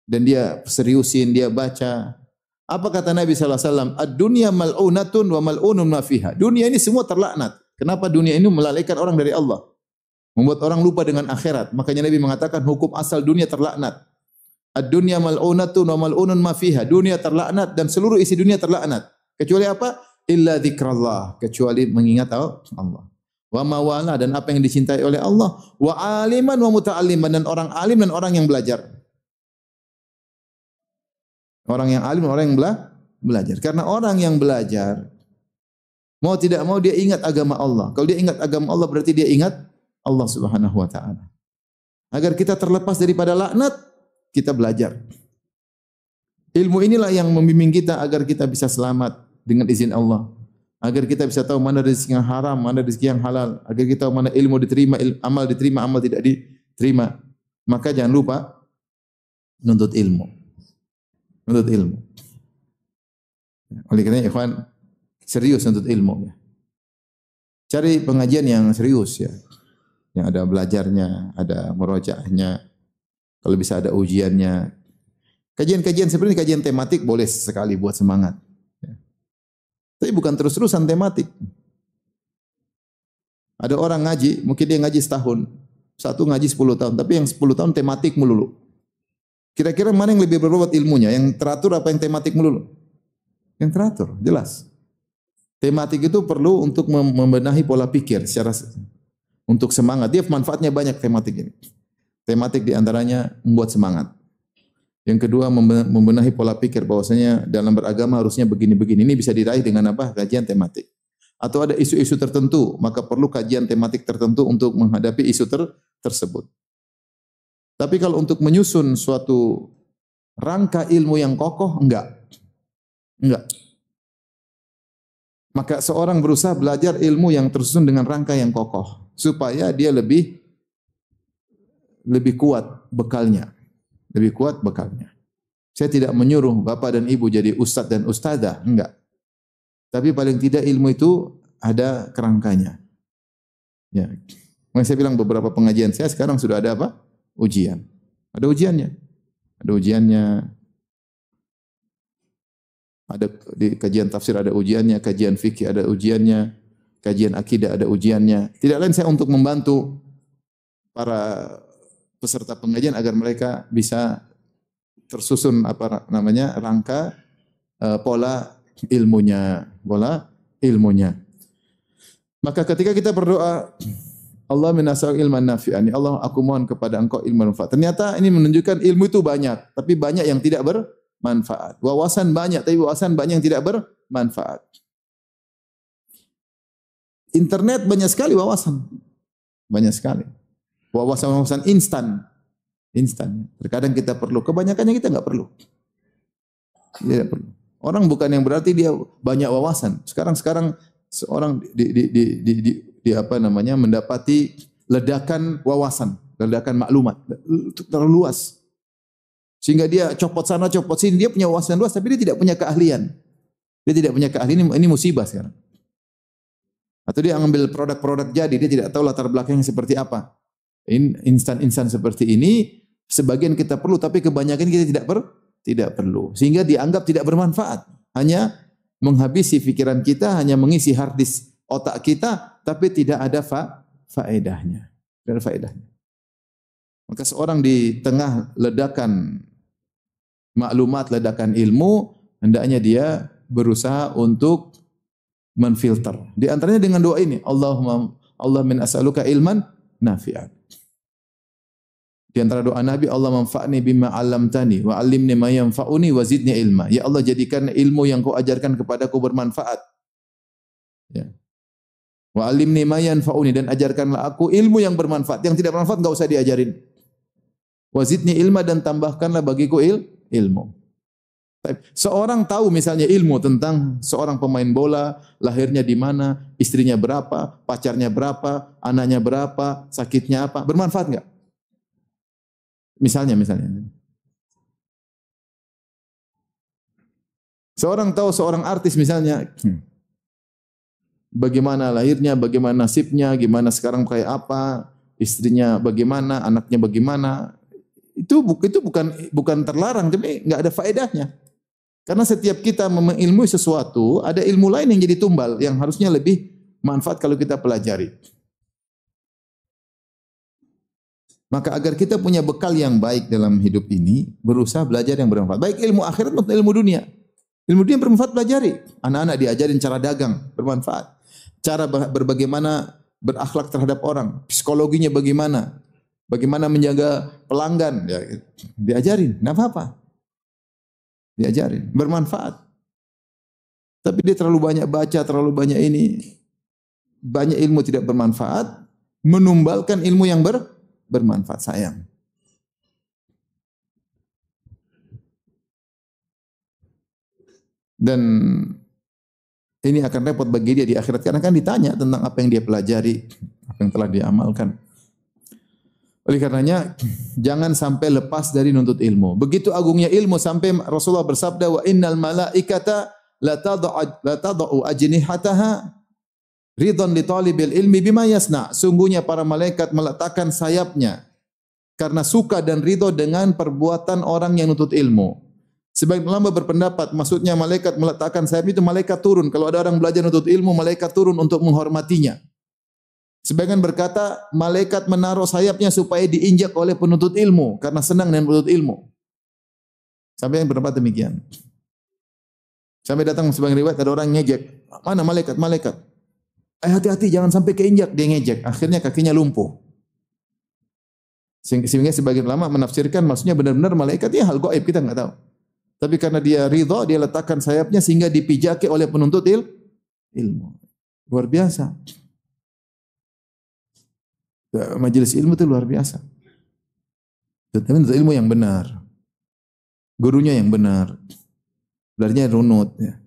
S1: Dan dia seriusin, dia baca. Apa kata Nabi sallallahu alaihi wasallam? Ad-dunya mal'unatun wa mal'unun ma fiha. Dunia ini semua terlaknat. Kenapa dunia ini melalaikan orang dari Allah? Membuat orang lupa dengan akhirat. Makanya Nabi mengatakan hukum asal dunia terlaknat. Ad-dunya mal'unatun wa mal'unun ma fiha. Dunia terlaknat dan seluruh isi dunia terlaknat. Kecuali apa? Illa dzikrullah, kecuali mengingat Allah. Wa mawala, dan apa yang dicintai oleh Allah. Wa aliman wa muta'alliman, dan orang alim dan orang yang belajar. Orang yang alim, orang yang belajar. Karena orang yang belajar, mau tidak mau dia ingat agama Allah. Kalau dia ingat agama Allah berarti dia ingat Allah Subhanahu wa taala. Agar kita terlepas daripada laknat, kita belajar. Ilmu inilah yang membimbing kita agar kita bisa selamat dengan izin Allah. Agar kita bisa tahu mana rezeki yang haram, mana rezeki yang halal. Agar kita tahu mana ilmu diterima, amal diterima, amal tidak diterima. Maka jangan lupa menuntut ilmu. Menuntut ilmu. Oleh karena ikhwan, serius menuntut ilmu. Cari pengajian yang serius ya. Yang ada belajarnya, ada murojaahnya. Kalau bisa ada ujiannya. Kajian-kajian seperti ini, kajian tematik boleh sekali buat semangat. Tapi bukan terus-terusan tematik. Ada orang ngaji, mungkin dia ngaji setahun. Satu ngaji 10 tahun, tapi yang 10 tahun tematik melulu. Kira-kira mana yang lebih berbobot ilmunya? Yang teratur apa yang tematik melulu? Yang teratur, jelas. Tematik itu perlu untuk membenahi pola pikir secara untuk semangat. Dia manfaatnya banyak tematik ini. Tematik diantaranya membuat semangat. Yang kedua membenahi pola pikir bahwasanya dalam beragama harusnya begini-begini. Ini bisa diraih dengan apa? Kajian tematik. Atau ada isu-isu tertentu, maka perlu kajian tematik tertentu untuk menghadapi isu tersebut. Tapi kalau untuk menyusun suatu rangka ilmu yang kokoh, enggak. Maka seorang berusaha belajar ilmu yang tersusun dengan rangka yang kokoh. Supaya dia lebih kuat bekalnya. Lebih kuat bekalnya. Saya tidak menyuruh bapak dan ibu jadi ustadz dan ustadzah. Enggak. Tapi paling tidak ilmu itu ada kerangkanya. Ya. Makanya saya bilang beberapa pengajian saya sekarang sudah ada apa? Ujian. Ada ujiannya. Ada ujiannya. Ada di kajian tafsir ada ujiannya, kajian fikih ada ujiannya, kajian akidah ada ujiannya. Tidak lain saya untuk membantu para peserta pengajian agar mereka bisa tersusun apa namanya rangka pola ilmunya. Maka ketika kita berdoa Allah minasal ilman nafi'an. Ya Allah, aku mohon kepada Engkau ilmu manfaat. Ternyata ini menunjukkan ilmu itu banyak, tapi banyak yang tidak bermanfaat. Wawasan banyak, tapi wawasan banyak yang tidak bermanfaat. Internet banyak sekali wawasan. Banyak sekali. Wawasan-wawasan instan. Instan. Terkadang kita perlu, kebanyakannya kita enggak perlu. Tidak perlu. Orang bukan yang berarti dia banyak wawasan. Sekarang seorang mendapati ledakan wawasan, ledakan maklumat, terlalu luas. Sehingga dia copot sana, copot sini, dia punya wawasan luas tapi dia tidak punya keahlian. Dia tidak punya keahlian, ini musibah sekarang. Atau dia ambil produk-produk jadi, dia tidak tahu latar belakangnya seperti apa. Instan-instan seperti ini sebagian kita perlu tapi kebanyakan kita tidak perlu. Sehingga dianggap tidak bermanfaat. Hanya menghabisi pikiran kita, hanya mengisi hard disk otak kita tapi tidak ada faedahnya. Tidak ada faedahnya. Maka seorang di tengah ledakan maklumat, ledakan ilmu, hendaknya dia berusaha untuk menfilter. Di antaranya dengan doa ini, Allah min as'aluka ilman nafi'an. Di antara doa Nabi, Allah manfa'ni bima 'allamtani wa 'allimni ma yanfa'uni wa zidni ilma. Ya Allah, jadikan ilmu yang Kau ajarkan kepadaku bermanfaat. Ya. Wa 'allimni ma yanfa'uni, dan ajarkanlah aku ilmu yang bermanfaat. Yang tidak bermanfaat enggak usah diajarin. Wa zidni ilma, dan tambahkanlah bagiku ilmu. Seorang tahu misalnya ilmu tentang seorang pemain bola, lahirnya di mana, istrinya berapa, pacarnya berapa, anaknya berapa, sakitnya apa, bermanfaat enggak? Misalnya. Seorang tahu seorang artis misalnya, bagaimana lahirnya, bagaimana nasibnya, gimana sekarang kayak apa, istrinya bagaimana, anaknya bagaimana, itu bukan terlarang, tapi enggak ada faedahnya. Karena setiap kita mengilmui sesuatu, ada ilmu lain yang jadi tumbal, yang harusnya lebih manfaat kalau kita pelajari. Maka agar kita punya bekal yang baik dalam hidup ini, berusaha belajar yang bermanfaat. Baik ilmu akhirat maupun ilmu dunia. Ilmu dunia bermanfaat, pelajari. Anak-anak diajarin cara dagang, bermanfaat. Cara bagaimana berakhlak terhadap orang, psikologinya bagaimana, bagaimana menjaga pelanggan, ya, diajarin, enggak apa-apa. Diajarin, bermanfaat. Tapi dia terlalu banyak baca, terlalu banyak ini, banyak ilmu tidak bermanfaat, menumbalkan ilmu yang bermanfaat, sayang. Dan ini akan repot bagi dia di akhirat, karena kan ditanya tentang apa yang dia pelajari, apa yang telah dia amalkan. Oleh karenanya, jangan sampai lepas dari nuntut ilmu. Begitu agungnya ilmu sampai Rasulullah bersabda, wa innal malaikata la tad'u ajnihataha ridhan li talibil ilmi bima yasna. Sungguhnya para malaikat meletakkan sayapnya karena suka dan ridho dengan perbuatan orang yang nuntut ilmu. Sebagian ulama berpendapat, maksudnya malaikat meletakkan sayap itu malaikat turun. Kalau ada orang belajar nuntut ilmu, malaikat turun untuk menghormatinya. Sebagian berkata, malaikat menaruh sayapnya supaya diinjak oleh penuntut ilmu, karena senang dengan penuntut ilmu. Sampai yang berpendapat demikian. Sampai datang sebagian riwayat ada orang ngejek, mana malaikat? Malaikat. Hati-hati jangan sampai keinjak, dia ngejek. Akhirnya kakinya lumpuh. Sehingga sebagian ulama menafsirkan maksudnya benar-benar malaikat, ya hal gaib kita enggak tahu. Tapi karena dia ridha, dia letakkan sayapnya sehingga dipijaki oleh penuntut ilmu. Luar biasa. Majelis ilmu itu luar biasa. Tetapi ilmu yang benar, gurunya yang benar, belajarnya runut. Ya.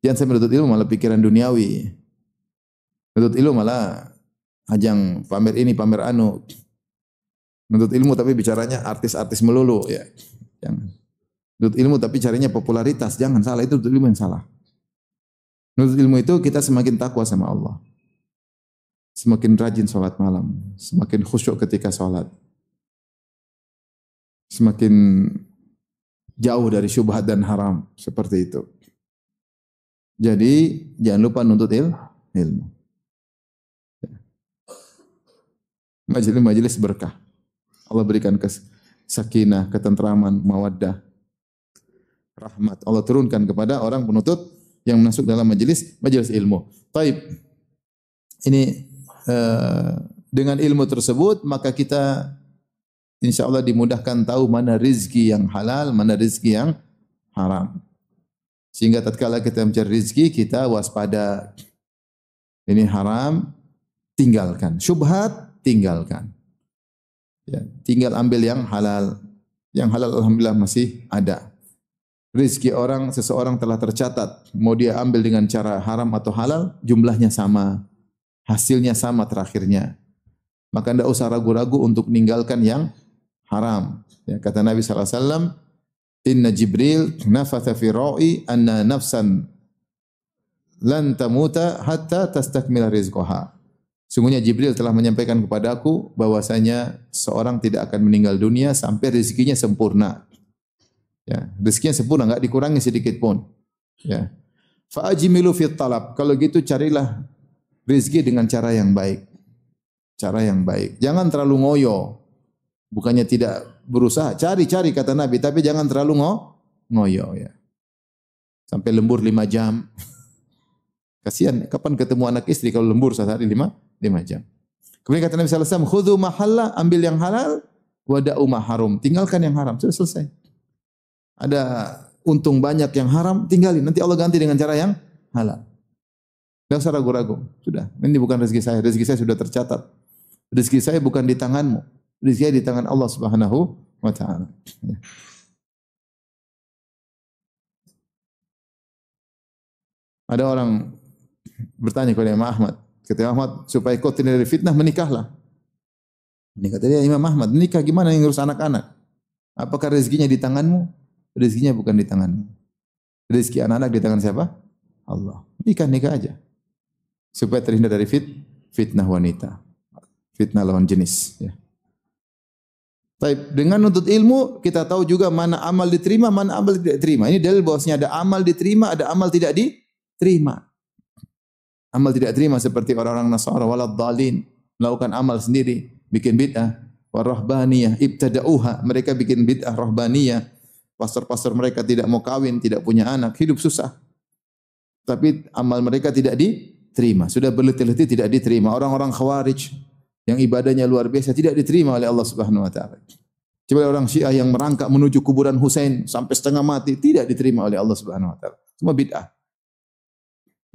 S1: Jangan sampai menuntut ilmu malah pikiran duniawi. Menuntut ilmu malah ajang pamer ini, pamer anu. Menuntut ilmu tapi bicaranya artis-artis melulu. Ya. Jangan. Menuntut ilmu tapi carinya popularitas. Jangan, salah, itu menuntut ilmu yang salah. Menuntut ilmu itu kita semakin takwa sama Allah. Semakin rajin sholat malam, semakin khusyuk ketika sholat, semakin jauh dari syubhat dan haram, seperti itu. Jadi jangan lupa nuntut ilmu. Majelis berkah. Allah berikan sakinah, ketentraman, mawaddah, rahmat. Allah turunkan kepada orang penuntut yang masuk dalam majelis ilmu. Taib. Ini dengan ilmu tersebut maka kita insya Allah dimudahkan tahu mana rizki yang halal, mana rizki yang haram. Sehingga tatkala kita mencari rizki, kita waspada. Ini haram, tinggalkan. Syubhat, tinggalkan. Ya, tinggal ambil yang halal. Yang halal alhamdulillah masih ada. Rizki orang, seseorang telah tercatat. Mau dia ambil dengan cara haram atau halal, jumlahnya sama. Hasilnya sama terakhirnya. Maka tidak usah ragu-ragu untuk meninggalkan yang haram. Ya, kata Nabi SAW, Inna Jibril nafatha fi ra'i anna nafsan lan tamuta hatta tastakmila rizqaha. Sungguhnya Jibril telah menyampaikan kepadaku bahwasanya seorang tidak akan meninggal dunia sampai rezekinya sempurna. Ya, rezekinya sempurna, enggak dikurangi sedikit pun. Ya. Fa ajmilu fit talab. Kalau gitu carilah rezeki dengan cara yang baik. Cara yang baik. Jangan terlalu ngoyo. Bukannya tidak berusaha, cari-cari kata Nabi, tapi jangan terlalu ngoyo ya. Sampai lembur 5 jam. Kasihan, kapan ketemu anak istri kalau lembur sehari 5 jam. Kemudian kata Nabi sallallahu alaihi wasallam, "Khudhu ma halal, ambil yang halal, wa da'u ma haram." Tinggalkan yang haram, sudah selesai. Ada untung banyak yang haram, tinggalin, nanti Allah ganti dengan cara yang halal. Tidak usah ragu-ragu, sudah. Ini bukan rezeki saya sudah tercatat. Rezeki saya bukan di tanganmu. Rezeki di tangan Allah Subhanahu wa taala. Ya. Ada orang bertanya kepada Imam Ahmad, kata Imam Ahmad, supaya kau terhindar dari fitnah menikahlah. Ini kata dia, Imam Ahmad, menikah gimana yang ngurus anak-anak? Apakah rezekinya di tanganmu? Rezekinya bukan di tanganmu. Rezeki anak-anak di tangan siapa? Allah. Nikah aja. Supaya terhindar dari fitnah wanita. Fitnah lawan jenis, ya. Baik, dengan nuntut ilmu kita tahu juga mana amal diterima, mana amal tidak diterima. Ini dalil bahwasanya ada amal diterima, ada amal tidak diterima. Amal tidak diterima seperti orang-orang Nasara walad dhalin, melakukan amal sendiri, bikin bid'ah, warahbaniyah ibtada'uha, mereka bikin bid'ah rahbaniyah. Pastor-pastor mereka tidak mau kawin, tidak punya anak, hidup susah. Tapi amal mereka tidak diterima, sudah berletih-letih tidak diterima. Orang-orang Khawarij yang ibadahnya luar biasa tidak diterima oleh Allah Subhanahu wa taala. Coba orang Syiah yang merangkak menuju kuburan Husain sampai setengah mati tidak diterima oleh Allah Subhanahu wa taala. Semua bid'ah.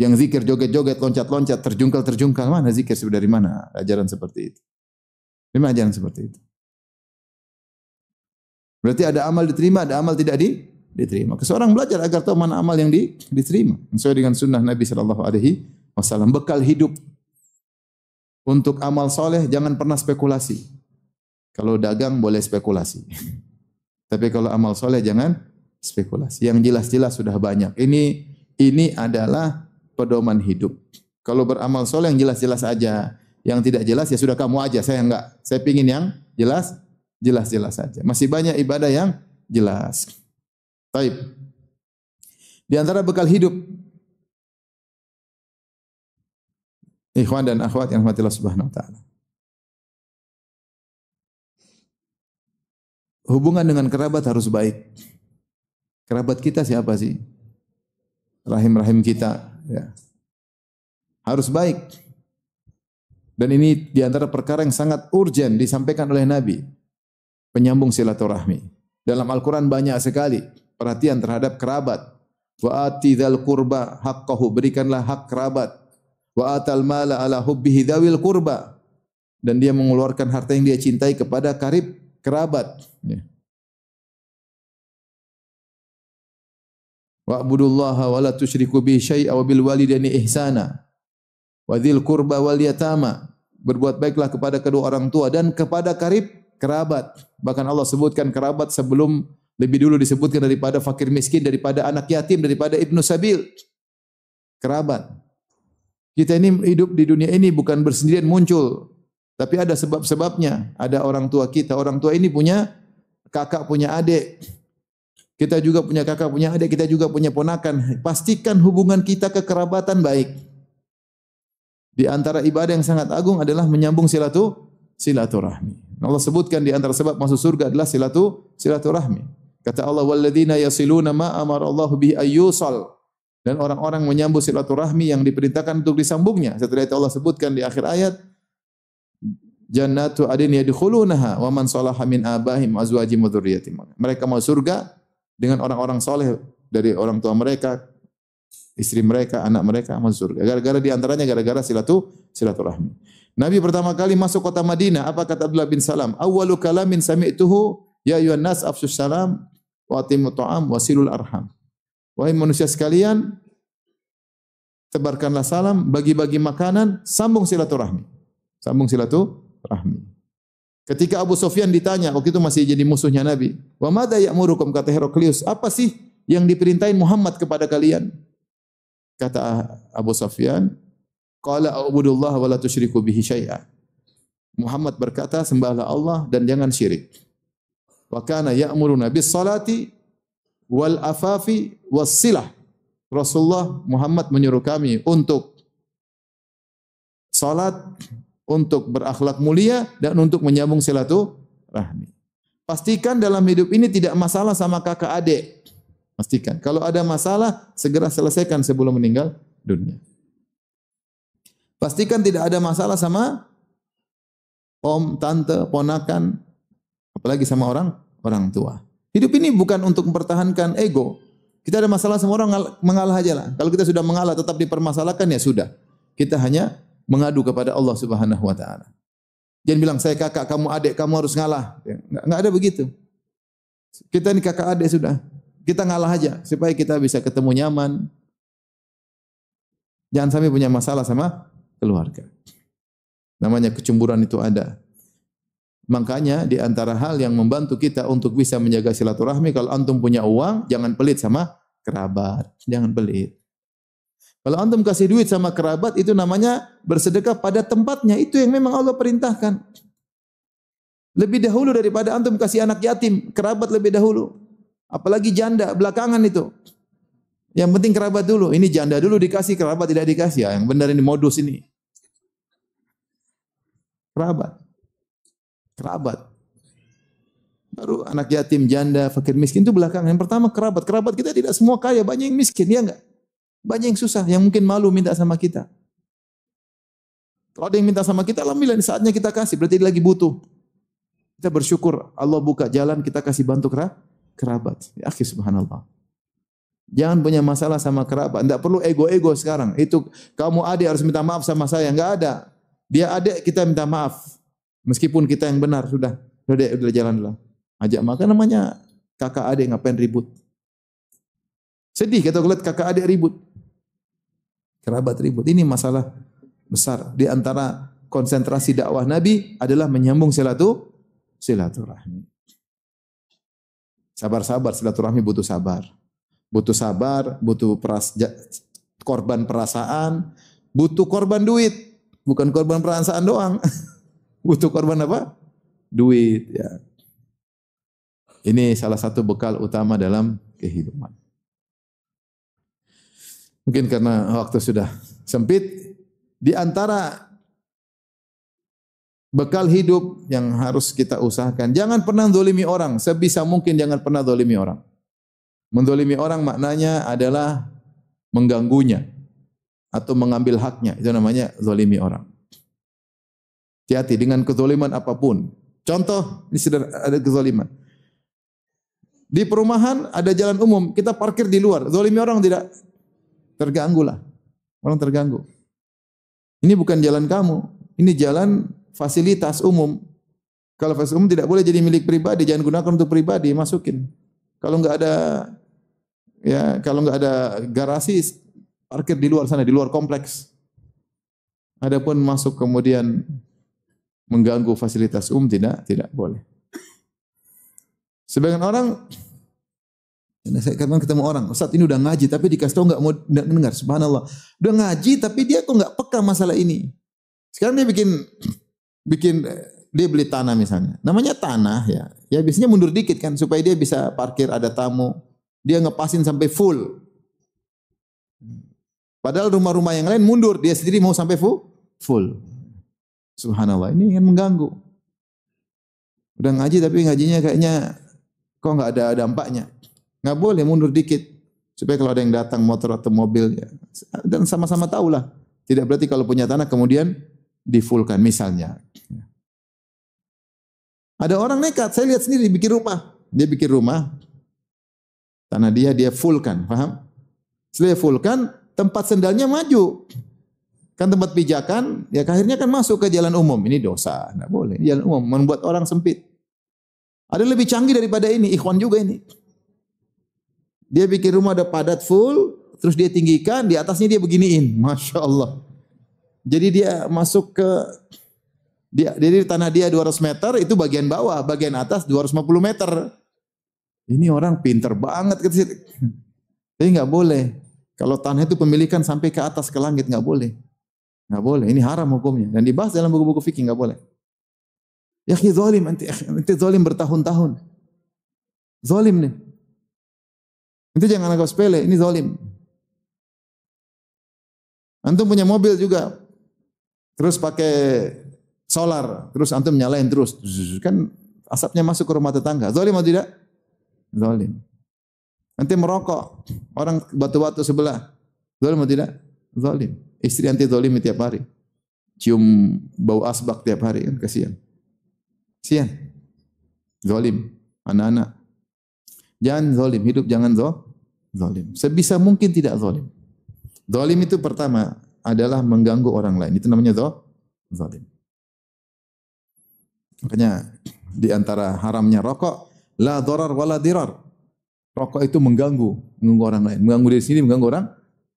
S1: Yang zikir joget-joget, loncat-loncat, terjungkal-terjungkal, mana zikir dari mana ajaran seperti itu? Dari mana ajaran seperti itu? Berarti ada amal diterima, ada amal tidak diterima. Seorang belajar agar tahu mana amal yang diterima. Sesuai dengan sunnah Nabi sallallahu alaihi wasallam, bekal hidup. Untuk amal soleh jangan pernah spekulasi. Kalau dagang boleh spekulasi. Tapi kalau amal soleh jangan spekulasi. Yang jelas-jelas sudah banyak. Ini adalah pedoman hidup. Kalau beramal soleh yang jelas-jelas aja. Yang tidak jelas ya sudah kamu aja. Saya enggak. Saya pingin yang jelas-jelas saja. Masih banyak ibadah yang jelas. Baik. Di antara bekal hidup, ikhwan dan akhwat yang rahmatillah subhanahu wa ta'ala, hubungan dengan kerabat harus baik. Kerabat kita siapa sih? Rahim-rahim kita. Ya. Harus baik. Dan ini diantara perkara yang sangat urgen disampaikan oleh Nabi. Penyambung silaturahmi. Dalam Al-Quran banyak sekali perhatian terhadap kerabat. Wa ati dzal qurba haqqahu, berikanlah hak kerabat. Wa atal mala ala hubbihi dzawil qurba, dan dia mengeluarkan harta yang dia cintai kepada kerabat. Ya. Wa'budullaha wa la tusyriku bihi syai'a wa bil walidaini ihsana wa dzil qurba wal yatama. Berbuat baiklah kepada kedua orang tua dan kepada kerabat. Bahkan Allah sebutkan kerabat sebelum, lebih dulu disebutkan daripada fakir miskin, daripada anak yatim, daripada ibnu sabil. Kerabat. Kita ini hidup di dunia ini bukan bersendirian muncul, tapi ada sebab-sebabnya. Ada orang tua kita, orang tua ini punya kakak, punya adik. Kita juga punya kakak, punya adik, kita juga punya ponakan. Pastikan hubungan kita kekerabatan baik. Di antara ibadah yang sangat agung adalah menyambung silaturahmi. Allah sebutkan di antara sebab masuk surga adalah silaturahmi. Kata Allah, walladzina yasiluna ma amara Allah bihi ayyusal. Dan orang-orang menyambung silaturahmi yang diperintahkan untuk disambungnya. Setelah itu Allah sebutkan di akhir ayat, jannatu adin yadkhulunaha wa man salaha min abahim azwajim wa dzurriyyatihim. Mereka mau surga dengan orang-orang soleh dari orang tua mereka, istri mereka, anak mereka masuk surga. Gara-gara di antaranya gara-gara silaturahmi. Nabi pertama kali masuk kota Madinah, apa kata Abdullah bin Salam? Awwalu kalamin sami'tuhu ya ayyuhan nas afsus salam wa atimu ta'am wa silul arham. Wahai manusia sekalian, tebarkanlah salam, bagi-bagi makanan, sambung silaturahmi. Sambung silaturahmi. Ketika Abu Sufyan ditanya, waktu itu masih jadi musuhnya Nabi, "Wa madza ya'murukum?" kata Heraklius, "Apa sih yang diperintahin Muhammad kepada kalian?" Kata Abu Sufyan, "Qala a'budullah wa la tusyriku bihi syai'a." Muhammad berkata, sembahlah Allah dan jangan syirik. Wa kana ya'muruna bis salati wal afafi was silah. Rasulullah Muhammad menyuruh kami untuk salat, untuk berakhlak mulia dan untuk menyambung silaturahmi. Pastikan dalam hidup ini tidak masalah sama kakak adik. Pastikan. Kalau ada masalah, segera selesaikan sebelum meninggal dunia. Pastikan tidak ada masalah sama om, tante, ponakan, apalagi sama orang tua. Hidup ini bukan untuk mempertahankan ego. Kita ada masalah sama orang, mengalah aja lah. Kalau kita sudah mengalah tetap dipermasalahkan, ya sudah. Kita hanya mengadu kepada Allah Subhanahu wa taala. Jangan bilang saya kakak, kamu adik, kamu harus ngalah. Enggak ada begitu. Kita ini kakak adik sudah. Kita ngalah aja supaya kita bisa ketemu nyaman. Jangan sampai punya masalah sama keluarga. Namanya kecemburuan itu ada. Makanya di antara hal yang membantu kita untuk bisa menjaga silaturahmi, kalau antum punya uang, jangan pelit sama kerabat. Jangan pelit. Kalau antum kasih duit sama kerabat, itu namanya bersedekah pada tempatnya. Itu yang memang Allah perintahkan. Lebih dahulu daripada antum kasih anak yatim, kerabat lebih dahulu. Apalagi janda, belakangan itu. Yang penting kerabat dulu. Ini janda dulu dikasih, kerabat tidak dikasih. Ya, yang benar ini modus ini. Kerabat. Baru anak yatim, janda, fakir, miskin itu belakangan. Yang pertama kerabat. Kerabat kita tidak semua kaya, banyak yang miskin, ya enggak? Banyak yang susah, yang mungkin malu minta sama kita. Kalau ada yang minta sama kita, alhamdulillah saatnya kita kasih, berarti dia lagi butuh. Kita bersyukur, Allah buka jalan, kita kasih bantu kerabat. Ya akhi subhanallah. Jangan punya masalah sama kerabat. Tidak perlu ego-ego sekarang. Itu kamu adik harus minta maaf sama saya. Enggak ada. Dia adik, kita minta maaf. Meskipun kita yang benar, sudah jalan lah. Ajak makan namanya kakak adik, ngapain ribut. Sedih kita lihat kakak adik ribut. Kerabat ribut. Ini masalah besar. Di antara konsentrasi dakwah Nabi adalah menyambung silaturahmi. Sabar-sabar, silaturahmi butuh sabar. Butuh sabar, butuh korban perasaan, butuh korban duit. Bukan korban perasaan doang. Butuh korban apa? Duit. Ya. Ini salah satu bekal utama dalam kehidupan. Mungkin karena waktu sudah sempit, di antara bekal hidup yang harus kita usahakan, jangan pernah zalimi orang. Sebisa mungkin jangan pernah zalimi orang. Menzalimi orang maknanya adalah mengganggunya atau mengambil haknya. Itu namanya zalimi orang. Hati-hati dengan kezaliman apapun. Contoh, ini sudah ada kezaliman. Di perumahan ada jalan umum, kita parkir di luar. Zalimi orang tidak terganggu lah. Orang terganggu. Ini bukan jalan kamu. Ini jalan fasilitas umum. Kalau fasilitas umum tidak boleh jadi milik pribadi, jangan gunakan untuk pribadi, masukin. Kalau enggak ada garasi, parkir di luar sana, di luar kompleks. Adapun masuk kemudian mengganggu fasilitas umum tidak boleh. Sebagian orang, saya kadang ketemu orang, Ustaz ini udah ngaji tapi dikasih tahu enggak mau dengar. Subhanallah. Udah ngaji tapi dia kok enggak peka masalah ini. Sekarang dia dia beli tanah misalnya. Namanya tanah ya. Ya biasanya mundur dikit kan supaya dia bisa parkir, ada tamu. Dia ngepasin sampai full. Padahal rumah-rumah yang lain mundur, dia sendiri mau sampai full. Subhanallah, ini kan mengganggu. Udah ngaji tapi ngajinya kayaknya kok enggak ada dampaknya. Enggak boleh mundur dikit supaya kalau ada yang datang motor atau mobil ya, dan sama-sama tahulah. Tidak berarti kalau punya tanah kemudian difulkan misalnya. Ada orang nekat, saya lihat sendiri bikin rumah. Dia bikin rumah, tanah dia fullkan, paham? Setelah dia fullkan, tempat sendalnya maju. Kan tempat pijakan, ya akhirnya kan masuk ke jalan umum. Ini dosa, enggak boleh. Jalan umum membuat orang sempit. Ada lebih canggih daripada ini, ikhwan juga ini. Dia bikin rumah ada padat full, terus dia tinggikan, di atasnya dia beginiin. Masya Allah. Jadi dia masuk ke, jadi tanah dia 200 meter, itu bagian bawah, bagian atas 250 meter. Ini orang pinter banget. Tapi enggak boleh. Kalau tanah itu pemilikan sampai ke atas, ke langit, enggak boleh. Enggak boleh, ini haram hukumnya. Dan dibahas dalam buku-buku fikih, enggak boleh. Ya khi zalim, ente zalim bertahun-tahun. Zalim nih. Ente jangan anggap sepele, ini zalim. Antum punya mobil juga. Terus pakai solar, terus antum nyalain terus. Kan asapnya masuk ke rumah tetangga. Zalim atau tidak? Zalim. Ente merokok, orang batu-batu sebelah. Zalim atau tidak? Zalim. Istri anti zalimi tiap hari. Cium bau asbak tiap hari, kan kasihan. Kasihan. Zalim. Anak-anak. Jangan zalim, hidup jangan zalim. Sebisa mungkin tidak zalim. Zalim itu pertama adalah mengganggu orang lain. Itu namanya zalim. Makanya di antara haramnya rokok, la dharar wala dirar. Rokok itu mengganggu orang lain. Mengganggu diri sendiri, mengganggu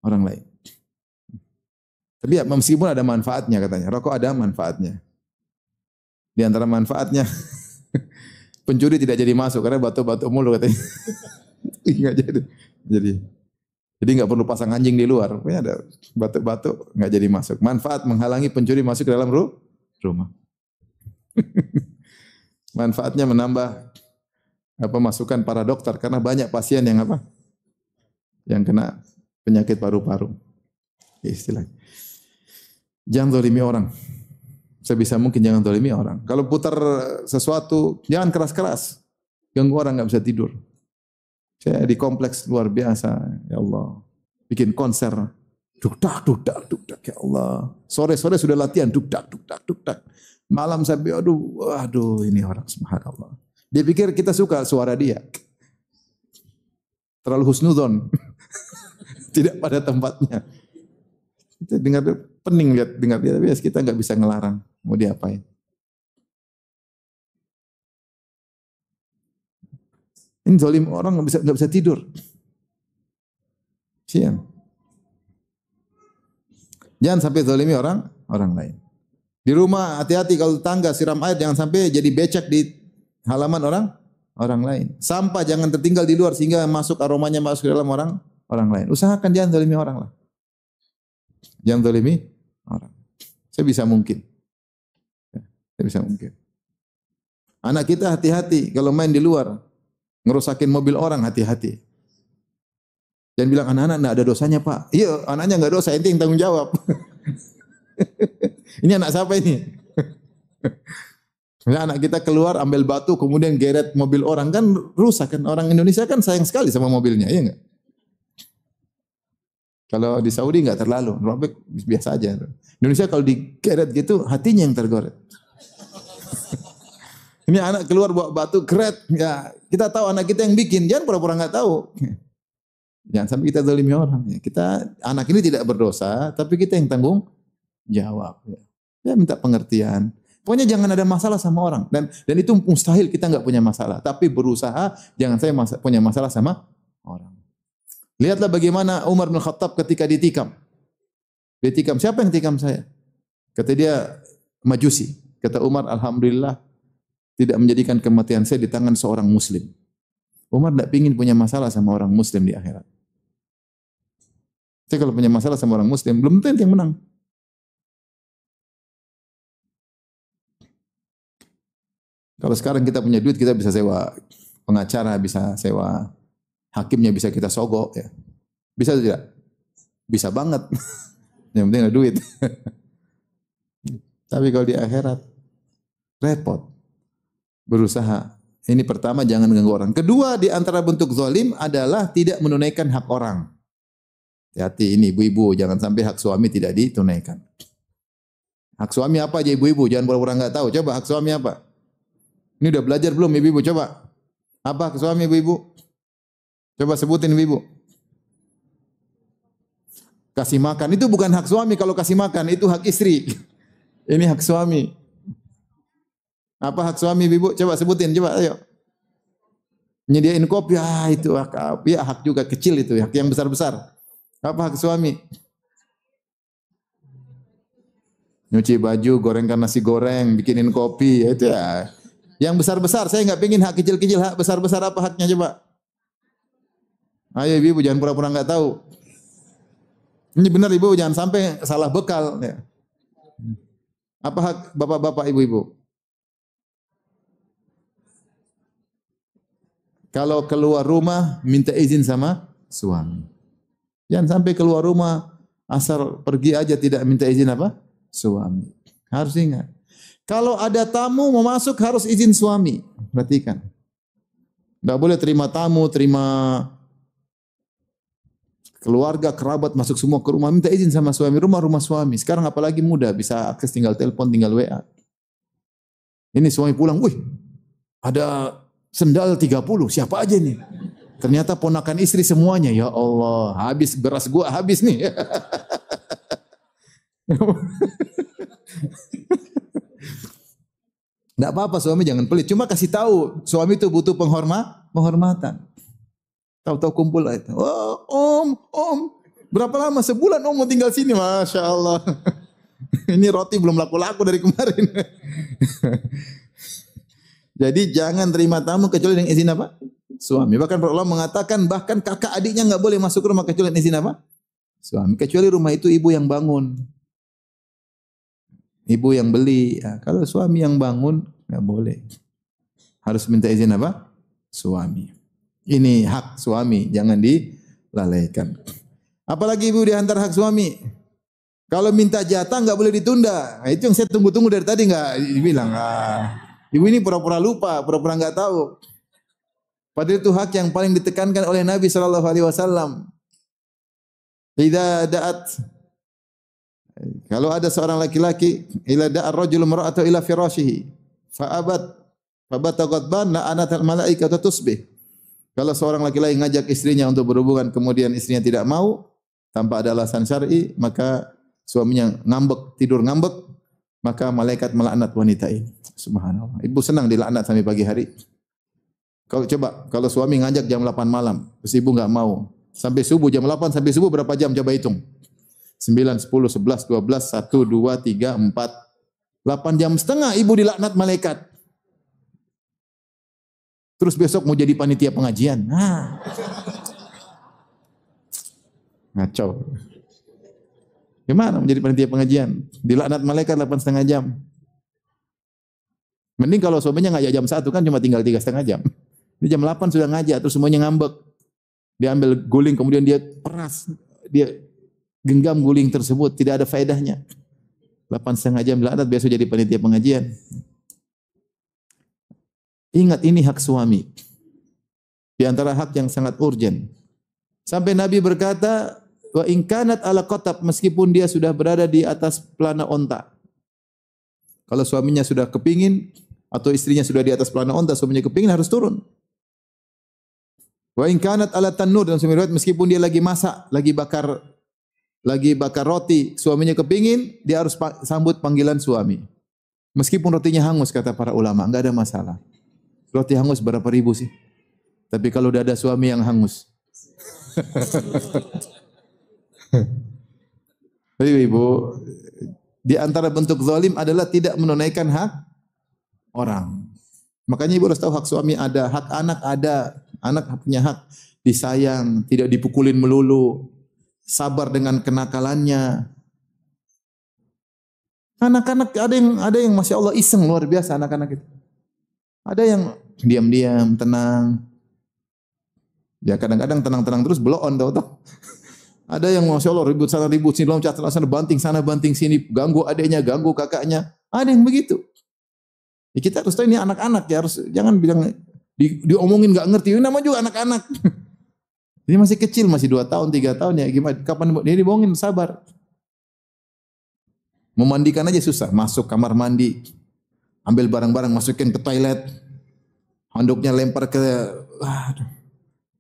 S1: orang lain. Tapi ya, meskipun ada manfaatnya katanya. Rokok ada manfaatnya. Di antara manfaatnya, pencuri tidak jadi masuk karena batu-batu mulu katanya. Enggak jadi enggak perlu pasang anjing di luar. Pokoknya ada batu-batu enggak jadi masuk. Manfaat menghalangi pencuri masuk ke dalam rumah. Manfaatnya menambah masukan para dokter karena banyak pasien yang yang kena penyakit paru-paru. Istilahnya. Jangan zalimi orang. Sebisa mungkin jangan zalimi orang. Kalau putar sesuatu, jangan keras-keras. Ganggu orang enggak bisa tidur. Saya di kompleks luar biasa, ya Allah. Bikin konser. Duk-dak, ya Allah. Sore-sore sudah latihan, duk-dak. Malam sampai, aduh, ini orang subhanallah. Dia pikir kita suka suara dia. Terlalu husnudzon. Tidak pada tempatnya. Kita dengar pening dengar dia, tapi kita enggak bisa ngelarang. Mau diapain? Ini zalim orang enggak bisa tidur. Siang. Jangan sampai zalimi orang lain. Di rumah hati-hati kalau tangga siram air jangan sampai jadi becek di halaman orang lain. Sampah jangan tertinggal di luar sehingga aromanya masuk ke dalam orang lain. Usahakan jangan zalimi orang lah. Jangan zalimi orang. Sebisa mungkin. Anak kita hati-hati kalau main di luar. Ngerusakin mobil orang hati-hati. Jangan bilang anak-anak enggak ada dosanya Pak. Iya anaknya enggak dosa, ente yang tanggung jawab. Ini anak siapa ini? Anak kita keluar ambil batu kemudian geret mobil orang kan rusak kan. Orang Indonesia kan sayang sekali sama mobilnya, iya enggak? Kalau di Saudi enggak terlalu, robek biasa aja. Indonesia kalau digeret gitu hatinya yang tergores. Ini anak keluar bawa batu geret, ya kita tahu anak kita yang bikin, jangan pura-pura enggak tahu. Jangan sampai kita zalimi orang. Kita anak ini tidak berdosa, tapi kita yang tanggung jawab. Ya minta pengertian. Pokoknya jangan ada masalah sama orang dan itu mustahil kita enggak punya masalah, tapi berusaha jangan saya punya masalah sama orang. Lihatlah bagaimana Umar bin Khattab ketika ditikam. Ditikam, siapa yang tikam saya? Kata dia, Majusi. Kata Umar, alhamdulillah tidak menjadikan kematian saya di tangan seorang muslim. Umar tidak ingin punya masalah sama orang muslim di akhirat. Saya kalau punya masalah sama orang muslim, belum tentu yang menang. Kalau sekarang kita punya duit, kita bisa sewa pengacara, bisa sewa hakimnya, bisa kita sogok. Ya. Bisa atau tidak? Bisa banget. Yang penting ada duit. Tapi kalau di akhirat, repot. Berusaha. Ini pertama, jangan ganggu orang. Kedua, di antara bentuk zalim adalah tidak menunaikan hak orang. Hati-hati ini ibu-ibu, jangan sampai hak suami tidak ditunaikan. Hak suami apa aja ibu-ibu? Jangan pura-pura enggak tahu. Coba hak suami apa? Ini udah belajar belum ibu-ibu? Coba. Apa hak suami ibu-ibu? Coba sebutin ibu-ibu. Kasih makan itu bukan hak suami, kalau kasih makan itu hak istri. Ini hak suami. Apa hak suami ibu? Coba sebutin, coba ayo. Nyediain kopi, itu hak, ya hak juga kecil itu, hak yang besar-besar. Apa hak suami? Nyuci baju, gorengkan nasi goreng, bikinin kopi, ya itu ya. Yang besar-besar, saya nggak pengen hak kecil-kecil, hak besar-besar apa haknya coba? Ayo ibu, jangan pura-pura nggak tahu. Ini benar ibu, jangan sampai salah bekal. Ya. Apa hak bapak-bapak, ibu-ibu? Kalau keluar rumah, minta izin sama suami. Jangan sampai keluar rumah, asal pergi aja tidak minta izin apa? Suami. Harus ingat. Kalau ada tamu mau masuk harus izin suami. Perhatikan. Tidak boleh terima tamu, terima keluarga, kerabat masuk semua ke rumah, minta izin sama suami, rumah suami. Sekarang apalagi mudah, bisa akses tinggal telepon, tinggal WA. Ini suami pulang, wih, ada sendal 30, siapa aja nih? Ternyata ponakan istri semuanya, ya Allah, habis beras gua habis nih. Tidak apa-apa suami jangan pelit, cuma kasih tahu suami itu butuh penghormatan. Tahu-tahu kumpul lah itu. Oh, om, berapa lama? Sebulan om mau tinggal sini, masya Allah. Ini roti belum laku-laku dari kemarin. Jadi jangan terima tamu kecuali dengan izin apa? Suami. Bahkan para ulama mengatakan bahkan kakak adiknya nggak boleh masuk rumah kecuali dengan izin apa? Suami. Kecuali rumah itu ibu yang bangun, ibu yang beli. Ya, kalau suami yang bangun nggak boleh. Harus minta izin apa? Suami. Ini hak suami, jangan dilalaikan. Apalagi ibu di antara hak suami. Kalau minta jatah nggak boleh ditunda. Nah, itu yang saya tunggu-tunggu dari tadi nggak dibilang. Ibu ini pura-pura lupa, pura-pura nggak tahu. Padahal itu hak yang paling ditekankan oleh Nabi Shallallahu Alaihi Wasallam. Idza da'at, kalau ada seorang laki-laki, ila da'ar rajul mar'atahu ila firashihi, fa'abat, fabata ghadban la'anat al-malaikatu tusbih. Kalau seorang laki-laki ngajak istrinya untuk berhubungan kemudian istrinya tidak mau tanpa ada alasan syar'i, maka suaminya ngambek, tidur ngambek, maka malaikat melaknat wanita ini. Subhanallah. Ibu senang dilaknat sampai pagi hari. Kalau suami ngajak jam 8 malam, terus ibu enggak mau, sampai subuh jam 8 sampai subuh berapa jam coba hitung? 9, 10, 11, 12, 1, 2, 3, 4, 8 jam setengah ibu dilaknat malaikat. Terus besok mau jadi panitia pengajian. Ngaco. Gimana menjadi panitia pengajian? Dilaknat malaikat 8,5 jam. Mending kalau suaminya ngajak jam 1 kan cuma tinggal 3,5 jam. Ini jam 8 sudah ngajak, terus semuanya ngambek. Dia ambil guling, kemudian dia peras. Dia genggam guling tersebut, tidak ada faedahnya. 8,5 jam dilaknat, besok jadi panitia pengajian. Ingat ini hak suami. Di antara hak yang sangat urgen. Sampai Nabi berkata, wa in kanat ala qatab, meskipun dia sudah berada di atas pelana onta. Kalau suaminya sudah kepingin atau istrinya sudah di atas pelana onta, suaminya kepingin harus turun. Wa in kanat ala tanur, dan riwayat meskipun dia lagi masak, lagi bakar roti, suaminya kepingin, dia harus sambut panggilan suami. Meskipun rotinya hangus kata para ulama, enggak ada masalah. Roti hangus berapa ribu sih? Tapi kalau udah ada suami yang hangus. Jadi ibu, di antara bentuk zalim adalah tidak menunaikan hak orang. Makanya ibu harus tahu hak suami ada, hak anak ada. Anak punya hak disayang, tidak dipukulin melulu, sabar dengan kenakalannya. Anak-anak ada yang masya Allah iseng luar biasa anak-anak itu. Ada yang diam-diam, tenang. Ya kadang-kadang tenang-tenang terus blow on tahu-tahu. Ada yang masya Allah ribut sana ribut sini, loncat sana banting sini, ganggu adiknya, ganggu kakaknya. Ada yang begitu. Ya, kita harus tahu ini anak-anak ya, harus jangan bilang diomongin nggak ngerti. Ini namanya juga anak-anak. Ini masih kecil, masih 2 tahun, 3 tahun ya. Gimana? Kapan dia dibohongin? Sabar. Memandikan aja susah. Masuk kamar mandi, ambil barang-barang, masukin ke toilet. Anduknya lempar ke, aduh,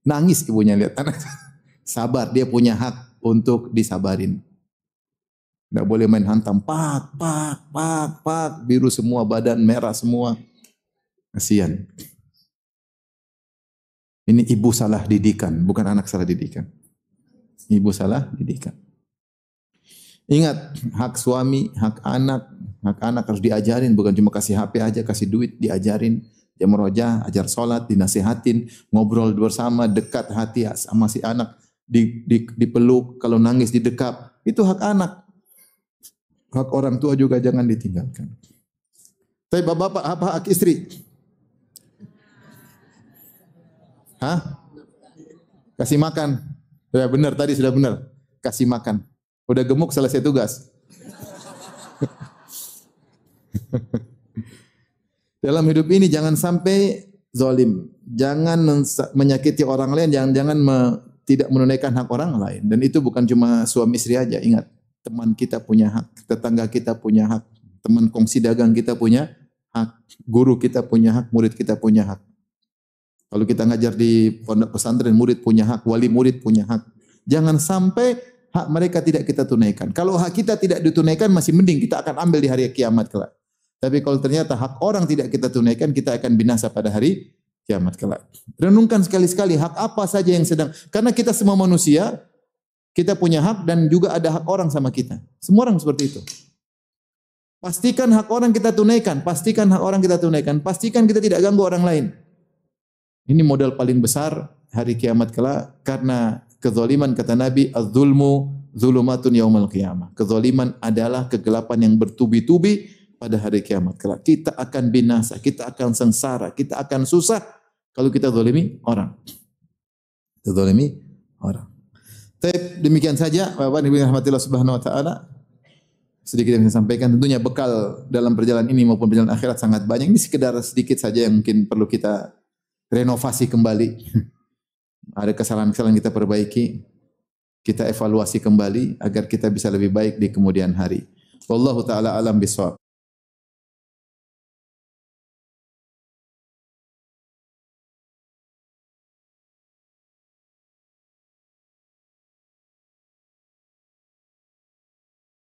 S1: nangis ibunya lihat anak. Sabar, dia punya hak untuk disabarin. Nggak boleh main hantam, pak, pak, pak, pak, biru semua badan, merah semua. Kasihan. Ini ibu salah didikan, bukan anak salah didikan. Ibu salah didikan. Ingat, hak suami, hak anak harus diajarin, bukan cuma kasih HP aja, kasih duit, diajarin. Dia merojah, ajar sholat, dinasihatin, ngobrol bersama, dekat hati sama si anak, dipeluk, kalau nangis didekap. Itu hak anak. Hak orang tua juga jangan ditinggalkan. Tapi bapak-bapak, apa hak istri? Hah? Kasih makan. Ya benar, tadi sudah benar. Kasih makan. Udah gemuk selesai tugas. Dalam hidup ini jangan sampai zalim. Jangan menyakiti orang lain, jangan tidak menunaikan hak orang lain. Dan itu bukan cuma suami istri aja, ingat. Teman kita punya hak, tetangga kita punya hak, teman kongsi dagang kita punya hak, guru kita punya hak, murid kita punya hak. Kalau kita ngajar di pondok pesantren, murid punya hak, wali murid punya hak. Jangan sampai hak mereka tidak kita tunaikan. Kalau hak kita tidak ditunaikan masih mending, kita akan ambil di hari kiamat kelak. Tapi kalau ternyata hak orang tidak kita tunaikan, kita akan binasa pada hari kiamat kelak. Renungkan sekali-sekali hak apa saja yang sedang, karena kita semua manusia, kita punya hak dan juga ada hak orang sama kita. Semua orang seperti itu. Pastikan hak orang kita tunaikan, pastikan hak orang kita tunaikan, pastikan kita tidak ganggu orang lain. Ini modal paling besar hari kiamat kelak, karena kezaliman kata Nabi, az-zulmu zulumatun yaumal qiyamah. Kezaliman adalah kegelapan yang bertubi-tubi pada hari kiamat kelak. Kita akan binasa, kita akan sengsara, kita akan susah kalau kita zalimi orang. Kita zalimi orang. Tapi demikian saja Bapak Ibu yang rahmatillah subhanahu wa ta'ala. Sedikit yang saya sampaikan, tentunya bekal dalam perjalanan ini maupun perjalanan akhirat sangat banyak. Ini sekedar sedikit saja yang mungkin perlu kita renovasi kembali. Ada kesalahan-kesalahan kita perbaiki, kita evaluasi kembali agar kita bisa lebih baik di kemudian hari. Wallahu taala alam bisawab.